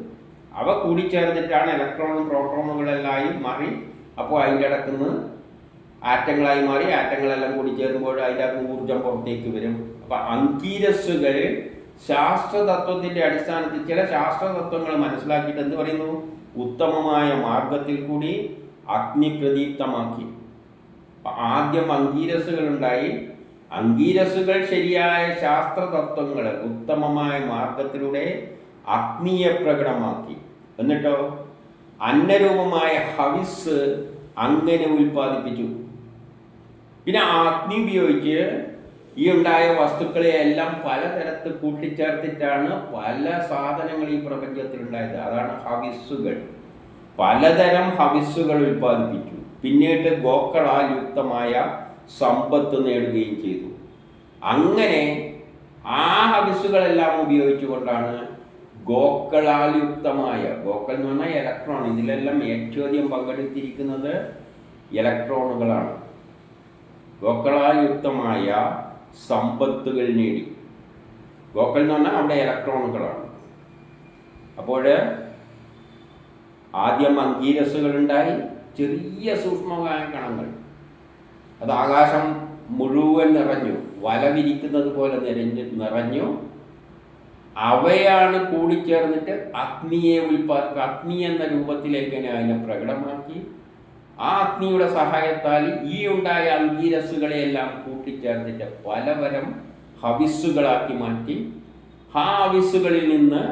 [SPEAKER 1] അവ കൂടിച്ചേർന്നിട്ടാണ് ഇലക്ട്രോണും പ്രോട്ടോണുകളെല്ലാം മാറി. അപ്പോൾ അതിൻ്റെ ഇടക്കുന്ന് ആറ്റങ്ങളായി മാറി. ആറ്റങ്ങളെല്ലാം കൂടി ചേരുമ്പോൾ അതിൻ്റെ അകത്ത് ഊർജം പുറത്തേക്ക് വരും. അപ്പം അങ്കീരസുകൾ ശാസ്ത്രതത്വത്തിൻ്റെ അടിസ്ഥാനത്തിൽ ചില ശാസ്ത്രതത്വങ്ങൾ മനസ്സിലാക്കിയിട്ട് എന്ത് പറയുന്നു? ഉത്തമമായ മാർഗത്തിൽ കൂടി അഗ്നി പ്രദീപ്തമാക്കി. ആദ്യം അങ്കീരസുകൾ ഉണ്ടായി. അങ്കീരസുകൾ ശരിയായ ശാസ്ത്രതത്വങ്ങൾ ഉത്തമമായ മാർഗത്തിലൂടെ അഗ്നിയെ പ്രകടമാക്കി. എന്നിട്ടോ അന്നരൂപമായ ഹവിസ് അങ്ങനെ ഉൽപ്പാദിപ്പിച്ചു. പിന്നെ ആ അഗ്നി ഉപയോഗിച്ച് ഈ ഉണ്ടായ വസ്തുക്കളെ എല്ലാം പലതരത്തിൽ കൂട്ടിച്ചേർത്തിട്ടാണ് പല സാധനങ്ങൾ ഈ പ്രപഞ്ചത്തിൽ ഉണ്ടായത്. അതാണ് ഹവിസ്സുകൾ. പലതരം ഹവിസ്സുകൾ ഉൽപ്പാദിപ്പിച്ചു. പിന്നീട് ഗോക്കളാൽ യുക്തമായ സമ്പത്ത് നേടുകയും ചെയ്തു. അങ്ങനെ ആ ഹവിസ്സുകളെല്ലാം ഉപയോഗിച്ചുകൊണ്ടാണ് ഗോക്കളാൽ യുക്തമായ, ഗോക്കൾ എന്ന് പറഞ്ഞാൽ ഇലക്ട്രോൺ, ഇതിലെല്ലാം ഏറ്റവും അധികം പങ്കെടുത്തിരിക്കുന്നത് ഇലക്ട്രോണുകളാണ്. ഗോക്കളാൽ യുക്തമായ സമ്പത്തുകൾ നേടി. ഗോക്കൾ എന്ന് പറഞ്ഞാൽ അവിടെ ഇലക്ട്രോണുകളാണ്. അപ്പോൾ ആദ്യം അങ്കീരസുകളുണ്ടായി, ചെറിയ സൂക്ഷ്മമായ കണങ്ങൾ. അത് ആകാശം മുഴുവൻ നിറഞ്ഞു, വല വിരിക്കുന്നത് പോലെ നിറഞ്ഞു. അവയാണ് കൂടിച്ചേർന്നിട്ട് അഗ്നിയെ അഗ്നി എന്ന രൂപത്തിലേക്ക് അതിനെ പ്രകടമാക്കി. ആ അഗ്നിയുടെ സഹായത്താൽ ഈ ഉണ്ടായ അങ്കീരസുകളെയെല്ലാം കൂട്ടിച്ചേർത്തിട്ട് പലതരം ഹവിസ്സുകളാക്കി മാറ്റി. ആ ഹവിസ്സുകളിൽ നിന്ന്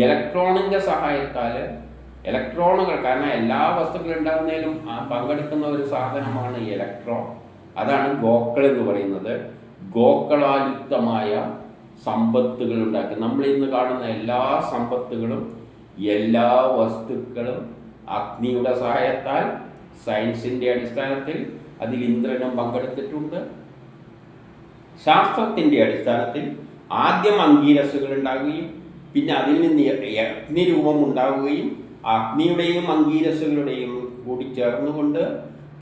[SPEAKER 1] ഇലക്ട്രോണിൻ്റെ സഹായത്താൽ ഇലക്ട്രോണുകൾ, കാരണം എല്ലാ വസ്തുക്കളും ഉണ്ടാകുന്നതിലും പങ്കെടുക്കുന്ന ഒരു സാധനമാണ് ഇലക്ട്രോൺ. അതാണ് ഗോക്കൾ എന്ന് പറയുന്നത്. ഗോക്കളാൽ യുക്തമായ സമ്പത്തുകൾ ഉണ്ടാക്കി. നമ്മൾ ഇന്ന് കാണുന്ന എല്ലാ സമ്പത്തുകളും എല്ലാ വസ്തുക്കളും അഗ്നിയുടെ സഹായത്താൽ സയൻസിൻ്റെ അടിസ്ഥാനത്തിൽ അതിൽ ഇന്ദ്രനും പങ്കെടുത്തിട്ടുണ്ട്. ശാസ്ത്രത്തിൻ്റെ അടിസ്ഥാനത്തിൽ ആദ്യം അങ്കീരസുകൾ ഉണ്ടാവുകയും പിന്നെ അതിൽ നിന്ന് അഗ്നിരൂപം ഉണ്ടാവുകയും അഗ്നിയുടെയും അങ്കീരസുകളുടെയും കൂടി ചേർന്നുകൊണ്ട്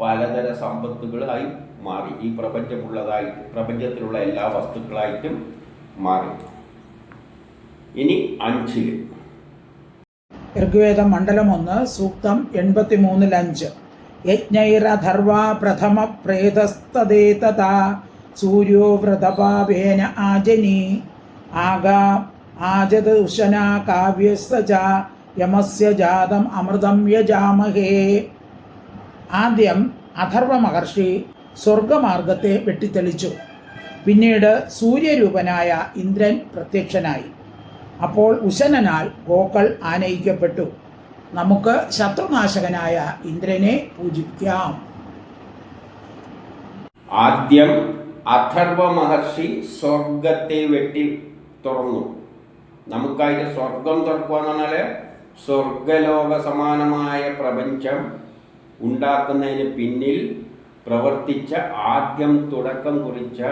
[SPEAKER 1] പലതര സമ്പത്തുകളായി മാറി. ഈ പ്രപഞ്ചത്തിലുള്ള എല്ലാ വസ്തുക്കളായിട്ടും മാറി. ഇനി 5
[SPEAKER 2] ഋഗ്വേദം മണ്ഡലം 1 സൂക്തം 83-5. യജ്ഞൈരഥർവാ പ്രഥമ പ്രേതസ്തദേതതാ സൂര്യോ വ്രതപാവേന ആജനി ആഗാ ആജത് ഉശനാ കാവ്യസ്ത ച യമസ്യ ജാതം അമൃതം യജാമഹേ. ആദ്യം അഥർവ മഹർഷി സ്വർഗമാർഗത്തെ വെട്ടിത്തെളിച്ചു. പിന്നീട് സൂര്യരൂപനായ ഇന്ദ്രൻ പ്രത്യക്ഷനായി. അപ്പോൾ ഉശനനാൽ ഗോക്കൾ ആനയിക്കപ്പെട്ടു. നമുക്ക് ശത്രുനാശകനായ ഇന്ദ്രനെ പൂജിക്കാം.
[SPEAKER 1] ആദ്യം അഥർവ മഹർഷി സ്വർഗത്തെ വെട്ടി തുറന്നു. നമുക്കായിട്ട് സ്വർഗം തുറക്കുക എന്ന് പറഞ്ഞാൽ സ്വർഗലോക സമാനമായ പ്രപഞ്ചം ഉണ്ടാക്കുന്നതിന് പിന്നിൽ പ്രവർത്തിച്ച, ആദ്യം തുടക്കം കുറിച്ച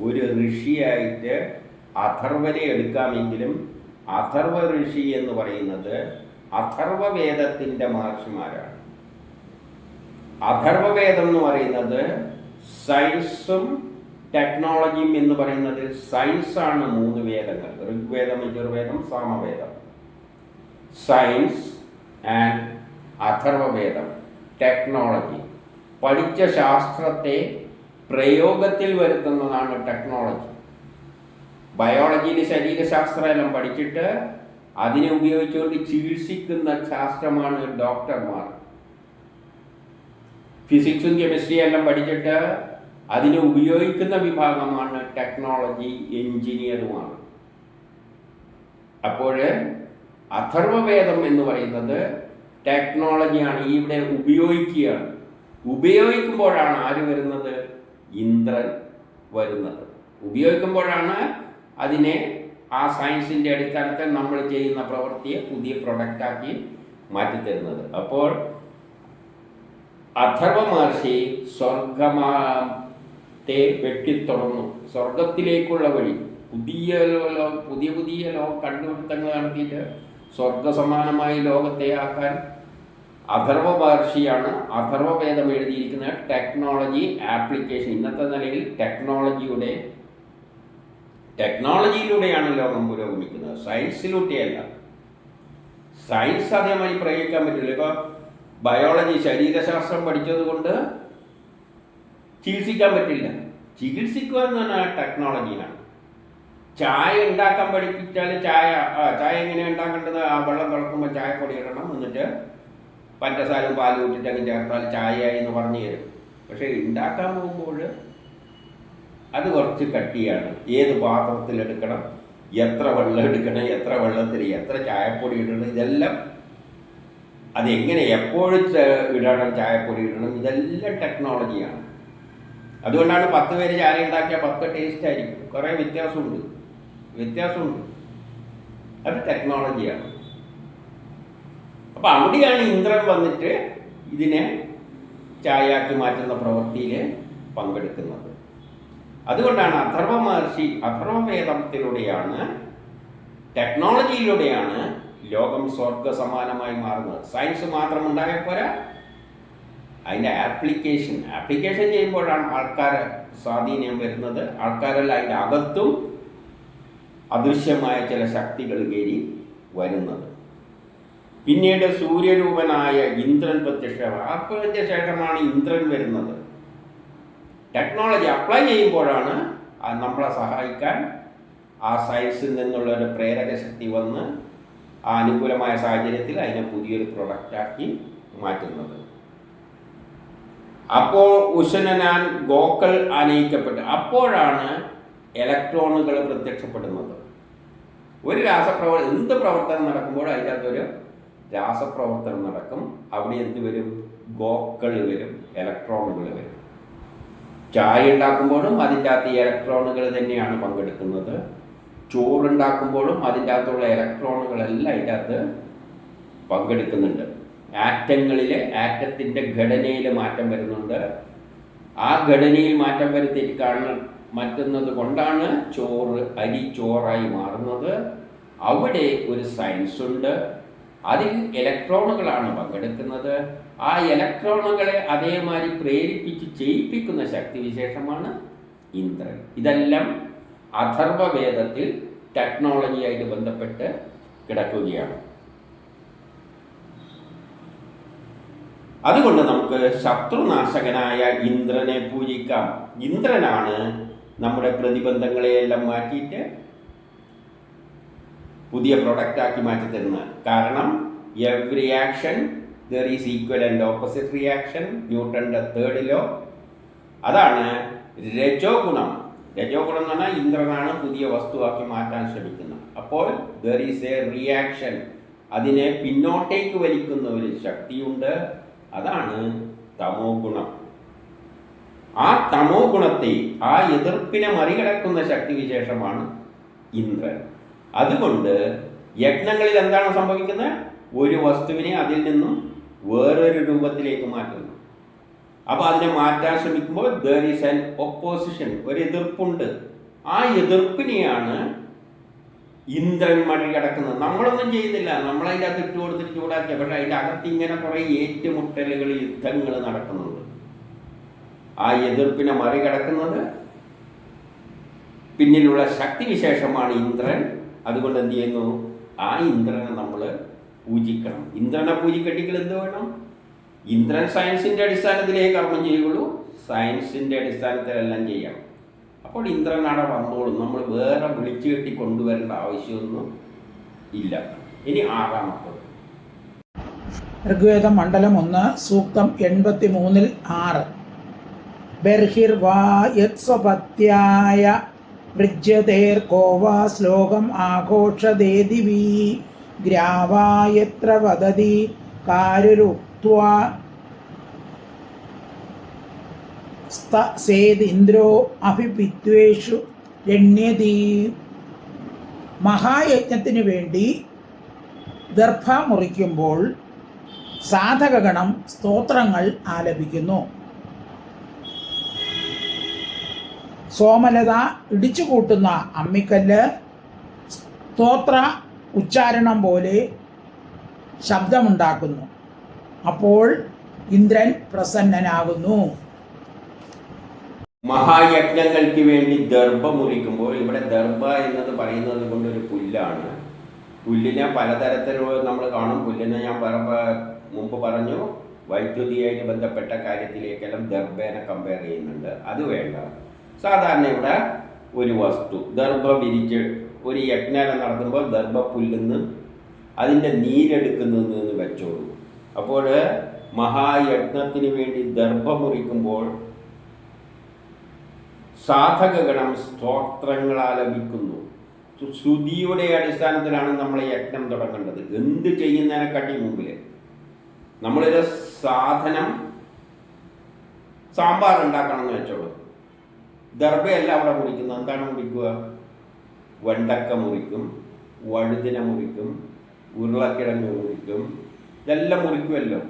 [SPEAKER 1] ഒരു ഋഷിയായിട്ട് അഥർവനെ എടുക്കാമെങ്കിലും അഥർവ ഋഷി എന്ന് പറയുന്നത് അഥർവവേദത്തിൻ്റെ മഹർഷിമാരാണ്. അഥർവവേദം എന്ന് പറയുന്നത് സയൻസും ടെക്നോളജിയും എന്ന് പറയുന്നത് സയൻസാണ്. 3 വേദങ്ങൾ: Rigvedam, Yajurvedam, Samavedam. Science and Atharvavedam, technology. പഠിച്ച ശാസ്ത്രത്തെ പ്രയോഗത്തിൽ വരുത്തുന്നതാണ് ടെക്നോളജി. ബയോളജിയിൽ ശരീരശാസ്ത്രം എല്ലാം പഠിച്ചിട്ട് അതിനെ ഉപയോഗിച്ചുകൊണ്ട് ചികിത്സിക്കുന്ന ശാസ്ത്രമാണ് ഡോക്ടർമാർ. ഫിസിക്സും കെമിസ്ട്രിയും എല്ലാം പഠിച്ചിട്ട് അതിനെ ഉപയോഗിക്കുന്ന വിഭാഗമാണ് ടെക്നോളജി എഞ്ചിനീയറുമാണ്. അപ്പോൾ അഥർവവേദം എന്ന് പറയുന്നത് ടെക്നോളജിയാണ്. ഇവിടെ ഉപയോഗിക്കുകയാണ്. ഉപയോഗിക്കുമ്പോഴാണ് ആര് വരുന്നത്? ഇന്ദ്രൻ വരുന്നത്. ഉപയോഗിക്കുമ്പോഴാണ് അതിനെ ആ സയൻസിൻ്റെ അടിസ്ഥാനത്തിൽ നമ്മൾ ചെയ്യുന്ന പ്രവൃത്തിയെ പുതിയ പ്രൊഡക്റ്റാക്കി മാറ്റിത്തരുന്നത്. അപ്പോൾ അഥർവ മഹർഷി സ്വർഗത്തെ വെട്ടിത്തുറന്നു. സ്വർഗത്തിലേക്കുള്ള വഴി പുതിയ കണ്ടുപിടുത്തങ്ങൾ നടത്തിയിട്ട് സ്വർഗസമാനമായി ലോകത്തെ ആക്കാൻ അഥർവ മഹർഷിയാണ് അഥർവവേദം എഴുതിയിരിക്കുന്ന ടെക്നോളജി ആപ്ലിക്കേഷൻ. ഇന്നത്തെ നിലയിൽ ടെക്നോളജിയിലൂടെയാണ് ലോകം പുരോഗമിക്കുന്നത്, സയൻസിലൂടെയല്ല. സയൻസ് അതേമായി പ്രയോഗിക്കാൻ പറ്റില്ല. ഇപ്പോൾ ബയോളജി ശരീരശാസ്ത്രം പഠിച്ചത് കൊണ്ട് ചികിത്സിക്കാൻ പറ്റില്ല. ചികിത്സിക്കുക എന്ന് പറഞ്ഞാൽ ടെക്നോളജിയാണ്. ചായ ഉണ്ടാക്കാൻ പഠിപ്പിച്ചാൽ ചായ എങ്ങനെയാണ് ഉണ്ടാക്കേണ്ടത്? ആ വെള്ളം തിളക്കുമ്പോൾ ചായപ്പൊടി ഇടണം, എന്നിട്ട് പഞ്ചസാരയും പാലും ഇട്ടിട്ട് അങ്ങ് ചേർത്താൽ ചായയായി എന്ന് പറഞ്ഞു തരും. പക്ഷേ ഉണ്ടാക്കാൻ പോകുമ്പോൾ അത് കുറച്ച് കട്ടിയാണ്. ഏത് പാത്രത്തിലെടുക്കണം, എത്ര വെള്ളം എടുക്കണം, എത്ര വെള്ളത്തിൽ എത്ര ചായപ്പൊടി ഇടണം, ഇതെല്ലാം അതെങ്ങനെ എപ്പോഴും ഇടണം, ചായപ്പൊടി ഇടണം, ഇതെല്ലാം ടെക്നോളജിയാണ്. അതുകൊണ്ടാണ് 10 പേര് ചായ ഉണ്ടാക്കിയാൽ 10 ടേസ്റ്റ് ആയിരിക്കും. കുറേ വ്യത്യാസമുണ്ട്. അത് ടെക്നോളജിയാണ്. അപ്പം അവിടെയാണ് ഇന്ദ്രൻ വന്നിട്ട് ഇതിനെ ചായയാക്കി മാറ്റുന്ന പ്രവൃത്തിയിൽ പങ്കെടുക്കുന്നത്. അതുകൊണ്ടാണ് അഥർവ മഹർഷി അഥർവവേദത്തിലൂടെയാണ്, ടെക്നോളജിയിലൂടെയാണ് ലോകം സ്വർഗസമാനമായി മാറുന്നത്. സയൻസ് മാത്രം ഉണ്ടായാൽ പോരാ, അതിൻ്റെ ആപ്ലിക്കേഷൻ ചെയ്യുമ്പോഴാണ് ആൾക്കാരെ സ്വാധീനം വരുന്നത്. ആൾക്കാരെല്ലാം അതിൻ്റെ അകത്തും അദൃശ്യമായ ചില ശക്തികൾ കയറി വരുന്നത്. പിന്നീട് സൂര്യരൂപനായ ഇന്ദ്രൻ പ്രത്യക്ഷമാണ്. അപ്പോഴത്തെ ശേഷമാണ് ഇന്ദ്രൻ വരുന്നത്. ടെക്നോളജി അപ്ലൈ ചെയ്യുമ്പോഴാണ് നമ്മളെ സഹായിക്കാൻ ആ സയൻസിൽ നിന്നുള്ളൊരു പ്രേരക ശക്തി വന്ന് ആ അനുകൂലമായ സാഹചര്യത്തിൽ അതിനെ പുതിയൊരു പ്രൊഡക്റ്റാക്കി മാറ്റുന്നത്. അപ്പോൾ ഉശനനാൻ ഗോക്കൾ ആനയിക്കപ്പെട്ടു. അപ്പോഴാണ് ഇലക്ട്രോണുകൾ പ്രത്യക്ഷപ്പെടുന്നത്. ഒരു എന്ത് പ്രവർത്തനം നടക്കുമ്പോൾ അതിൻ്റെ അകത്തൊരു രാസപ്രവർത്തനം നടക്കും. അവിടെ എന്ത് വരും? ഗോക്കൾ വരും, ഇലക്ട്രോണുകൾ വരും. ചായ ഉണ്ടാക്കുമ്പോഴും അതിൻ്റെ അകത്ത് ഈ ഇലക്ട്രോണുകൾ തന്നെയാണ് പങ്കെടുക്കുന്നത്. ചോറുണ്ടാക്കുമ്പോഴും അതിൻ്റെ അകത്തുള്ള ഇലക്ട്രോണുകളെല്ലാം അതിൻ്റെ അകത്ത് പങ്കെടുക്കുന്നുണ്ട്. ആറ്റത്തിൻ്റെ ഘടനയിൽ മാറ്റം വരുന്നുണ്ട്. ആ ഘടനയിൽ മാറ്റം വരുത്തിയിട്ട് മാറ്റുന്നത് കൊണ്ടാണ് അരി ചോറായി മാറുന്നത്. അവിടെ ഒരു സയൻസ് ഉണ്ട്. അതിൽ ഇലക്ട്രോണുകളാണ് പങ്കെടുക്കുന്നത്. ആ ഇലക്ട്രോണുകളെ അതേമാതിരി പ്രേരിപ്പിച്ച് ചെയ്യിപ്പിക്കുന്ന ശക്തിവിശേഷമാണ് ഇന്ദ്രൻ. ഇതെല്ലാം അഥർവവേദത്തിൽ ടെക്നോളജിയായിട്ട് ബന്ധപ്പെട്ട് കിടക്കുകയാണ്. അതുകൊണ്ട് നമുക്ക് ശത്രുനാശകനായ ഇന്ദ്രനെ പൂജിക്കാം. ഇന്ദ്രനാണ് നമ്മുടെ പ്രതിബന്ധങ്ങളെയെല്ലാം മാറ്റിയിട്ട് പുതിയ പ്രൊഡക്റ്റാക്കി മാറ്റി തരുന്നത്. കാരണം every action there is equal and opposite reaction, ന്യൂട്ടൻ്റെ 3rd ലോ. അതാണ് രജോഗുണം. രജോഗുണം എന്ന് പറഞ്ഞാൽ ഇന്ദ്രനാണ് പുതിയ വസ്തുവാക്കി മാറ്റാൻ ശ്രമിക്കുന്നത്. അപ്പോൾ ദർ ഈസ് എ റിയാക്ഷൻ, അതിനെ പിന്നോട്ടേക്ക് വലിക്കുന്ന ഒരു ശക്തിയുണ്ട്. അതാണ് തമോ ഗുണം. ആ തമോ ഗുണത്തെ, ആ എതിർപ്പിനെ മറികടക്കുന്ന ശക്തിവിശേഷമാണ് ഇന്ദ്രൻ. അതുകൊണ്ട് യജ്ഞങ്ങളിൽ എന്താണ് സംഭവിക്കുന്നത്? ഒരു വസ്തുവിനെ അതിൽ നിന്നും വേറൊരു രൂപത്തിലേക്ക് മാറ്റുന്നു. അപ്പോൾ അതിനെ മാറ്റാൻ ശ്രമിക്കുമ്പോൾ ദർ ഈസ് ആൻ ഒപ്പോസിഷൻ, ഒരു എതിർപ്പുണ്ട്. ആ എതിർപ്പിനെയാണ് ഇന്ദ്രൻ മറികടക്കുന്നത്. നമ്മളൊന്നും ചെയ്യുന്നില്ല, നമ്മളതിൻ്റെ അകത്ത് ഇട്ട് കൊടുത്തിട്ട് ചൂടാക്കിയ, പക്ഷെ അതിൻ്റെ അകത്ത് ഇങ്ങനെ കുറേ ഏറ്റുമുട്ടലുകൾ, യുദ്ധങ്ങൾ നടക്കുന്നുണ്ട്. ആ എതിർപ്പിനെ മറികടക്കുന്നത് പിന്നിലുള്ള ശക്തിവിശേഷമാണ് ഇന്ദ്രൻ. അതുകൊണ്ട് എന്ത് ചെയ്യുന്നു? ആ ഇന്ദ്രനെ നമ്മൾ പൂജിക്കണം. ഇന്ദ്രനെ പൂജിക്കട്ടികൾ എന്ത് വേണം? ഇന്ദ്രൻ സയൻസിൻ്റെ അടിസ്ഥാനത്തിലേ കർമ്മം ചെയ്യുകയുള്ളൂ. സയൻസിൻ്റെ അടിസ്ഥാനത്തിലെല്ലാം ചെയ്യാം. അപ്പോൾ ഇന്ദ്രൻ അവിടെ വന്നോളും. നമ്മൾ വേറെ വിളിച്ചു കെട്ടി കൊണ്ടുവരേണ്ട ആവശ്യമൊന്നും ഇല്ല. ഇനി ആറാമത്തത്
[SPEAKER 2] ഋഗ്വേദം മണ്ഡലം 1 സൂക്തം 83-6 ബർഹിർവാ യത്സ്വപത്യായ വൃജ്യതേർകോവാ ശ്ലോകം ആഘോഷദേ ദിവി ഗ്രാവായത്ര വദതി കാരുരുക്ത്വാ സേദിന്ദ്രോ അഭിപിത്വേഷു രണ്യതീ. മഹായജ്ഞത്തിന് വേണ്ടി ദർഭ മുറിക്കുമ്പോൾ സാധകഗണം സ്തോത്രങ്ങൾ ആലപിക്കുന്നു. സോമലത ഇടിച്ചുകൂട്ടുന്ന അമ്മിക്കല്ല് സ്തോത്ര ഉച്ചാരണം പോലെ ശബ്ദമുണ്ടാക്കുന്നു. അപ്പോൾ ഇന്ദ്രൻ പ്രസന്നനാകുന്നു.
[SPEAKER 1] മഹായജ്ഞങ്ങൾക്ക് വേണ്ടി ദർഭ മുറിക്കുമ്പോൾ, ഇവിടെ ദർഭ എന്നത് പറയുന്നത് കൊണ്ടൊരു പുല്ലാണ്. പുല്ലിനെ പലതരത്തിലുള്ള നമ്മൾ കാണും. പുല്ലിനെ ഞാൻ മുമ്പ് പറഞ്ഞു, വൈദ്യുതിയായിട്ട് ബന്ധപ്പെട്ട കാര്യത്തിലേക്കെല്ലാം ദർഭേനെ കമ്പയർ ചെയ്യുന്നുണ്ട്. അത് വേണ്ട. സാധാരണ ഇവിടെ ഒരു വസ്തു ദർഭ വിരിച്ച് ഒരു യജ്ഞം നടത്തുമ്പോൾ ദർഭ പുല്ലിന്ന് അതിൻ്റെ നീരെടുക്കുന്നതെന്ന് വെച്ചോളൂ. അപ്പോൾ മഹായജ്ഞത്തിന് വേണ്ടി ദർഭ മുറിക്കുമ്പോൾ സാധകഗണം സ്തോത്രങ്ങൾ ആലപിക്കുന്നു. ശ്രുതിയുടെ അടിസ്ഥാനത്തിലാണ് നമ്മൾ യജ്ഞം തുടങ്ങേണ്ടത്. എന്ത് ചെയ്യുന്നതിനെക്കാട്ടി മുമ്പിൽ നമ്മളൊരു സാധനം, സാമ്പാർ ഉണ്ടാക്കണം എന്ന് വെച്ചോളൂ. ദർഭയല്ല അവിടെ മുറിക്കുന്നത്. എന്താണ് മുറിക്കുക? വെണ്ടക്ക മുറിക്കും, വഴുതിന മുറിക്കും, ഉരുളക്കിഴങ്ങ് മുറിക്കും, ഇതെല്ലാം മുറിക്കുമല്ലോ.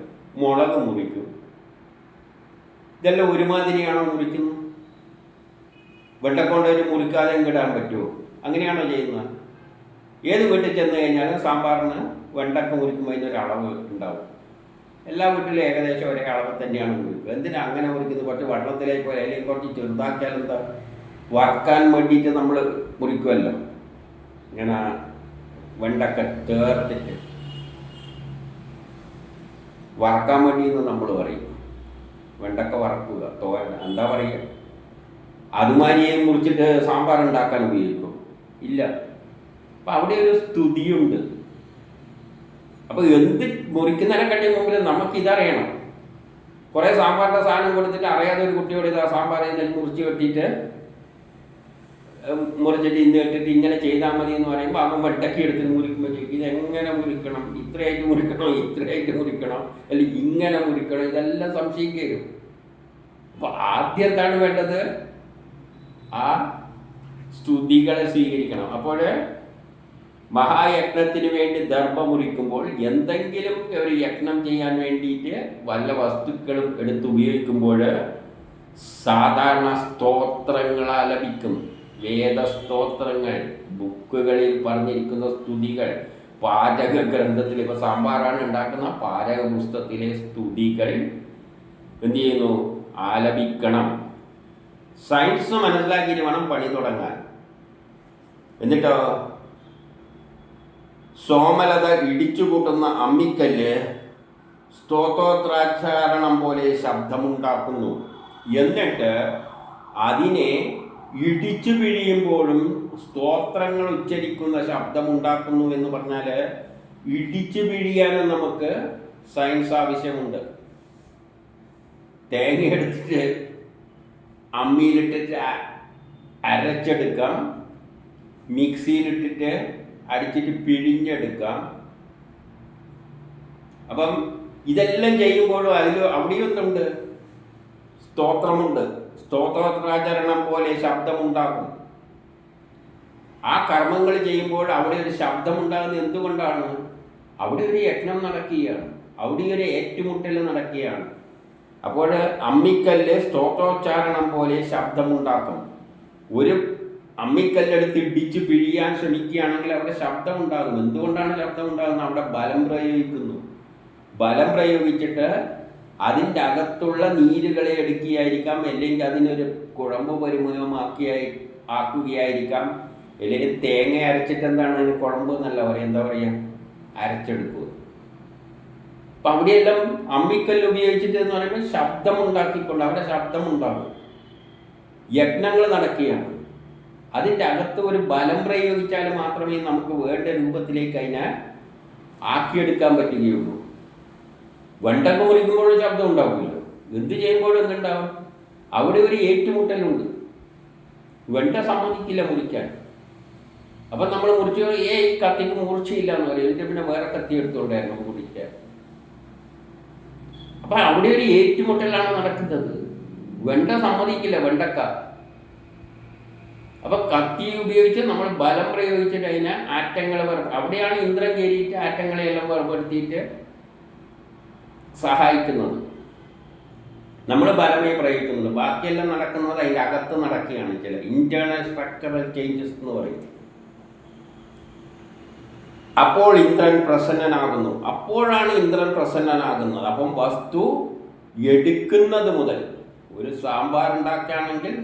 [SPEAKER 1] മുളക് മുറിക്കും. ഇതെല്ലാം ഒരുമാതിരിയാണോ മുറിക്കുന്നത്? വെണ്ടക്കൊണ്ട് ഒരു മുറിക്കാതെ ഇടാൻ പറ്റുമോ? അങ്ങനെയാണോ ചെയ്യുന്നത്? ഏത് വീട്ടിൽ ചെന്ന് കഴിഞ്ഞാലും സാമ്പാറിന് വെണ്ടക്ക മുറിക്കുമ്പോൾ അതിനൊരളവ് ഉണ്ടാവും. എല്ലാ വീട്ടിലും ഏകദേശം ഒരേ അളവ് തന്നെയാണ് മുറിക്കുക. എന്തിനാണ് അങ്ങനെ മുറിക്കുന്നത്? കുറച്ച് വെള്ളത്തിലേക്ക് പോലെ അല്ലെങ്കിൽ കുറച്ച് ചെറുതാക്കിയാൽ എന്താ, വറക്കാൻ വേണ്ടിയിട്ട് നമ്മൾ മുറിക്കുമല്ലോ. ഇങ്ങനെ വെണ്ടക്ക ചേർത്തിട്ട് വറക്കാൻ വേണ്ടിയെന്ന് നമ്മൾ പറയും. വെണ്ടക്ക വറക്കുക, തോരൻ, എന്താ പറയുക. അതുമാതിരിയെ മുറിച്ചിട്ട് സാമ്പാർ ഉണ്ടാക്കാൻ ഉപയോഗിക്കും? ഇല്ല. അപ്പം അവിടെ ഒരു സ്തുതിയുണ്ട്. അപ്പോൾ എന്ത് മുറിക്കുന്നതിനെക്കാട്ടി മുമ്പിൽ നമുക്കിതറിയണം. കുറേ സാമ്പാറിൻ്റെ സാധനം കൊടുത്തിട്ട് അറിയാതെ ഒരു കുട്ടിയോട് ഇതാ സാമ്പാർ മുറിച്ച് കെട്ടിയിട്ട് മുറിച്ചിട്ട് ഇന്ന് കെട്ടിട്ട് ഇങ്ങനെ ചെയ്താൽ മതി എന്ന് പറയുമ്പോൾ അവൻ വെട്ടക്കി എടുത്ത് മുറിക്കുമ്പോൾ ചോദിക്കും, ഇതെങ്ങനെ മുറിക്കണം, ഇത്രയായിട്ട് മുറിക്കണോ, ഇത്രയായിട്ട് മുറിക്കണം, അല്ലെങ്കിൽ ഇങ്ങനെ മുറിക്കണം, ഇതെല്ലാം സംശയിക്കും. അപ്പോൾ ആദ്യം എന്താണ് വേണ്ടത്? ആ സ്തുതികളെ സ്വീകരിക്കണം. അപ്പോൾ മഹായജ്ഞത്തിന് വേണ്ടി ദർഭ മുറിക്കുമ്പോൾ, എന്തെങ്കിലും ഒരു യജ്ഞം ചെയ്യാൻ വേണ്ടിയിട്ട് വല്ല വസ്തുക്കളും എടുത്ത് ഉപയോഗിക്കുമ്പോൾ സാധാരണ സ്തോത്രങ്ങൾ ആലപിക്കും. വേദസ്തോത്രങ്ങൾ, ബുക്കുകളിൽ പറഞ്ഞിരിക്കുന്ന സ്തുതികൾ, പാചക ഗ്രന്ഥത്തിൽ, ഇപ്പോൾ സാമ്പാറാണ് ഉണ്ടാക്കുന്ന പാചക പുസ്തകത്തിലെ സ്തുതികൾ എന്ത് ചെയ്യുന്നു? ആലപിക്കണം. സയൻസ് മനസ്സിലാക്കിയിട്ട് വേണം പണി തുടങ്ങാൻ. എന്നിട്ടോ സോമലത ഇടിച്ചുകൂട്ടുന്ന അമ്മിക്കല്ല് സ്തോത്രോച്ചാരണം പോലെ ശബ്ദമുണ്ടാക്കുന്നു. എന്നിട്ട് അതിനെ ഇടിച്ചു പിഴിയുമ്പോഴും സ്തോത്രങ്ങൾ ഉച്ചരിക്കുന്ന ശബ്ദമുണ്ടാക്കുന്നു എന്ന് പറഞ്ഞാൽ, ഇടിച്ചു പിഴിയാനും നമുക്ക് സയൻസ് ആവശ്യമുണ്ട്. തേങ്ങ എടുത്തിട്ട് അമ്മിയിലിട്ടിട്ട് അരച്ചെടുക്കാം, മിക്സിയിലിട്ടിട്ട് അടിച്ചിട്ട് പിഴിഞ്ഞെടുക്കാം. അപ്പം ഇതെല്ലാം ചെയ്യുമ്പോഴും അവിടെയും എന്തുണ്ട്? സ്തോത്രമുണ്ട്. സ്തോത്രോച്ചാരണം പോലെ ശബ്ദമുണ്ടാക്കും. ആ കർമ്മങ്ങൾ ചെയ്യുമ്പോൾ അവിടെ ഒരു ശബ്ദമുണ്ടാകുന്നത് എന്തുകൊണ്ടാണ്? അവിടെ ഒരു യജ്ഞം നടക്കുകയാണ്, അവിടെ ഒരു ഏറ്റുമുട്ടൽ നടക്കുകയാണ്. അപ്പോൾ അമ്മിക്കല്ല് സ്തോത്രോച്ചാരണം പോലെ ശബ്ദമുണ്ടാക്കും. ഒരു അമ്മിക്കല്ലെടുത്ത് ഇടിച്ച് പിഴിയാൻ ശ്രമിക്കുകയാണെങ്കിൽ അവിടെ ശബ്ദമുണ്ടാകും. എന്തുകൊണ്ടാണ് ശബ്ദമുണ്ടാകുന്നത്? അവിടെ ബലം പ്രയോഗിക്കുന്നു. ബലം പ്രയോഗിച്ചിട്ട് അതിൻ്റെ അകത്തുള്ള നീരുകളെ എടുക്കുകയായിരിക്കാം, അല്ലെങ്കിൽ അതിനൊരു കുഴമ്പ് ആക്കുകയായിരിക്കാം, അല്ലെങ്കിൽ തേങ്ങ അരച്ചിട്ട് എന്താണ് അതിന് കുഴമ്പ് എന്നല്ല പറയുക, എന്താ പറയുക, അരച്ചെടുക്കുക. അപ്പം അവിടെയെല്ലാം അമ്മിക്കല്ല് ഉപയോഗിച്ചിട്ട് എന്ന് പറയുമ്പോൾ ശബ്ദമുണ്ടാക്കിക്കൊണ്ട് അവിടെ ശബ്ദമുണ്ടാകും, യജ്ഞങ്ങൾ നടക്കുകയാണ്. അതിൻ്റെ അകത്ത് ഒരു ബലം പ്രയോഗിച്ചാൽ മാത്രമേ നമുക്ക് വേണ്ട രൂപത്തിലേക്ക് അതിനെ ആക്കിയെടുക്കാൻ പറ്റുകയുള്ളൂ. വെണ്ടൊക്കെ മുറിക്കുമ്പോഴും ശബ്ദം ഉണ്ടാവില്ലല്ലോ, എന്ത് ചെയ്യുമ്പോഴും എന്തുണ്ടാവും, അവിടെ ഒരു ഏറ്റുമുട്ടലുണ്ട്. വെണ്ട സമ്മതിക്കില്ല മുറിക്കാൻ. അപ്പം നമ്മൾ മുറിച്ച് ഈ കത്തിക്ക് മൂർച്ചയില്ല എന്ന് പറയും, എന്നിട്ട് പിന്നെ വേറെ കത്തി എടുത്തുകൊണ്ടായിരുന്നു മുറിക്കാൻ. അപ്പം അവിടെ ഒരു ഏറ്റുമുട്ടലാണ് നടക്കുന്നത്. വെണ്ട സമ്മതിക്കില്ല, വെണ്ടക്ക. അപ്പം കത്തി ഉപയോഗിച്ച് നമ്മൾ ബലം പ്രയോഗിച്ചിട്ട് അതിനെ ആറ്റങ്ങളെ അവിടെയാണ് ഇന്ദ്രൻ കയറിയിട്ട് ആറ്റങ്ങളെയെല്ലാം വേർപെടുത്തിയിട്ട് സഹായിക്കുന്നത്. നമ്മൾ ബലമേ പ്രയോഗിക്കുന്നുള്ളൂ, ബാക്കിയെല്ലാം നടക്കുന്നത് അതിൻ്റെ അകത്ത് നടക്കുകയാണ്. ചില ഇന്റേണൽ സ്ട്രക്ചറൽ ചേഞ്ചസ് എന്ന് പറയും. അപ്പോൾ ഇന്ദ്രൻ പ്രസന്നനാകുന്നു. അപ്പോഴാണ് ഇന്ദ്രൻ പ്രസന്നനാകുന്നത്. അപ്പം വസ്തു എടുക്കുന്നത് മുതൽ, ഒരു സാമ്പാർ ഉണ്ടാക്കുകയാണെങ്കിൽ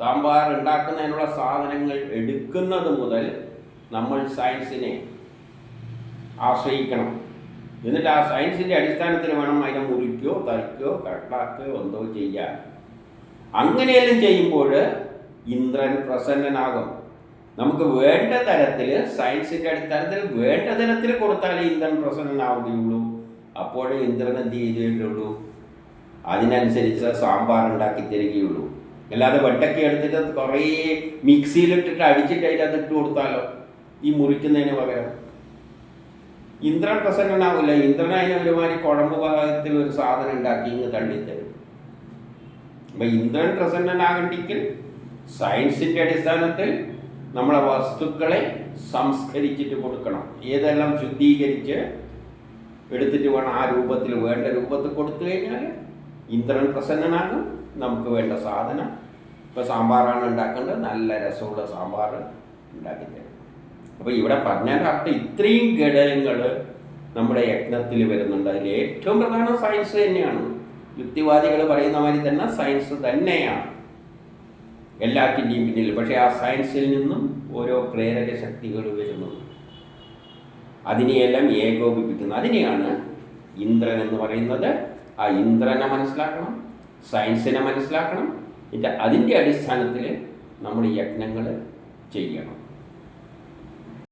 [SPEAKER 1] സാമ്പാർ ഉണ്ടാക്കുന്നതിനുള്ള സാധനങ്ങൾ എടുക്കുന്നത് മുതൽ നമ്മൾ സയൻസിനെ ആശ്രയിക്കണം. എന്നിട്ട് ആ സയൻസിൻ്റെ അടിസ്ഥാനത്തിൽ വേണം അതിനെ മുറിക്കുകയോ തറിക്കുകയോ കട്ടാക്കുകയോ എന്തോ ചെയ്യാൻ. അങ്ങനെയെല്ലാം ചെയ്യുമ്പോൾ ഇന്ദ്രൻ പ്രസന്നനാകും. നമുക്ക് വേണ്ട തരത്തിൽ, സയൻസിൻ്റെ അടിസ്ഥാനത്തിൽ വേണ്ട തരത്തിൽ കൊടുത്താലേ ഇന്ദ്രൻ പ്രസന്നനാവുകയുള്ളൂ. അപ്പോഴേ ഇന്ദ്രൻ എന്ത് ചെയ്തേയുള്ളൂ, അതിനനുസരിച്ച് സാമ്പാർ ഉണ്ടാക്കി തരികയുള്ളൂ. അല്ലാതെ വെണ്ടക്ക എടുത്തിട്ട് കുറേ മിക്സിയിലിട്ടിട്ട് അടിച്ചിട്ട് അതിനകത്ത് ഇട്ട് കൊടുത്താലോ ഈ മുറിക്കുന്നതിന് പകരം, ഇന്ദ്രൻ പ്രസന്നനാവില്ല. ഇന്ദ്രൻ അതിന് ഒരുമാതിരി കുഴമ്പ് ഭാഗത്തിൽ ഒരു സാധനം ഉണ്ടാക്കി ഇങ്ങ് തള്ളിത്തരും. അപ്പം ഇന്ദ്രൻ പ്രസന്നനാകണ്ടെങ്കിൽ സയൻസിൻ്റെ അടിസ്ഥാനത്തിൽ നമ്മളെ വസ്തുക്കളെ സംസ്കരിച്ചിട്ട് കൊടുക്കണം. ഏതെല്ലാം ശുദ്ധീകരിച്ച് എടുത്തിട്ട് വേണം ആ രൂപത്തിൽ, വേണ്ട രൂപത്തിൽ കൊടുത്തു കഴിഞ്ഞാൽ ഇന്ദ്രൻ പ്രസന്നനാകും. നമുക്ക് വേണ്ട സാധനം, ഇപ്പോൾ സാമ്പാറാണ് ഉണ്ടാക്കേണ്ടത്, നല്ല രസമുള്ള സാമ്പാർ ഉണ്ടാക്കി തരും. അപ്പോൾ ഇവിടെ പറഞ്ഞതിൻ്റെ അർത്ഥം ഇത്രയും ഘടകങ്ങൾ നമ്മുടെ യജ്ഞത്തിൽ വരുന്നുണ്ട്. അതിൽ ഏറ്റവും പ്രധാനം സയൻസ് തന്നെയാണ്. യുക്തിവാദികൾ പറയുന്ന മാതിരി തന്നെ സയൻസ് തന്നെയാണ് എല്ലാറ്റിൻ്റെയും പിന്നിൽ. പക്ഷേ ആ സയൻസിൽ നിന്നും ഓരോ പ്രേരക ശക്തികൾ വരുന്നു, അതിനെയെല്ലാം ഏകോപിപ്പിക്കുന്നു. അതിനെയാണ് ഇന്ദ്രൻ എന്ന് പറയുന്നത്. ആ ഇന്ദ്രനെ മനസ്സിലാക്കണം, സയൻസിനെ മനസ്സിലാക്കണം. അതിൻ്റെ അടിസ്ഥാനത്തിൽ നമ്മൾ യജ്ഞങ്ങൾ ചെയ്യണം.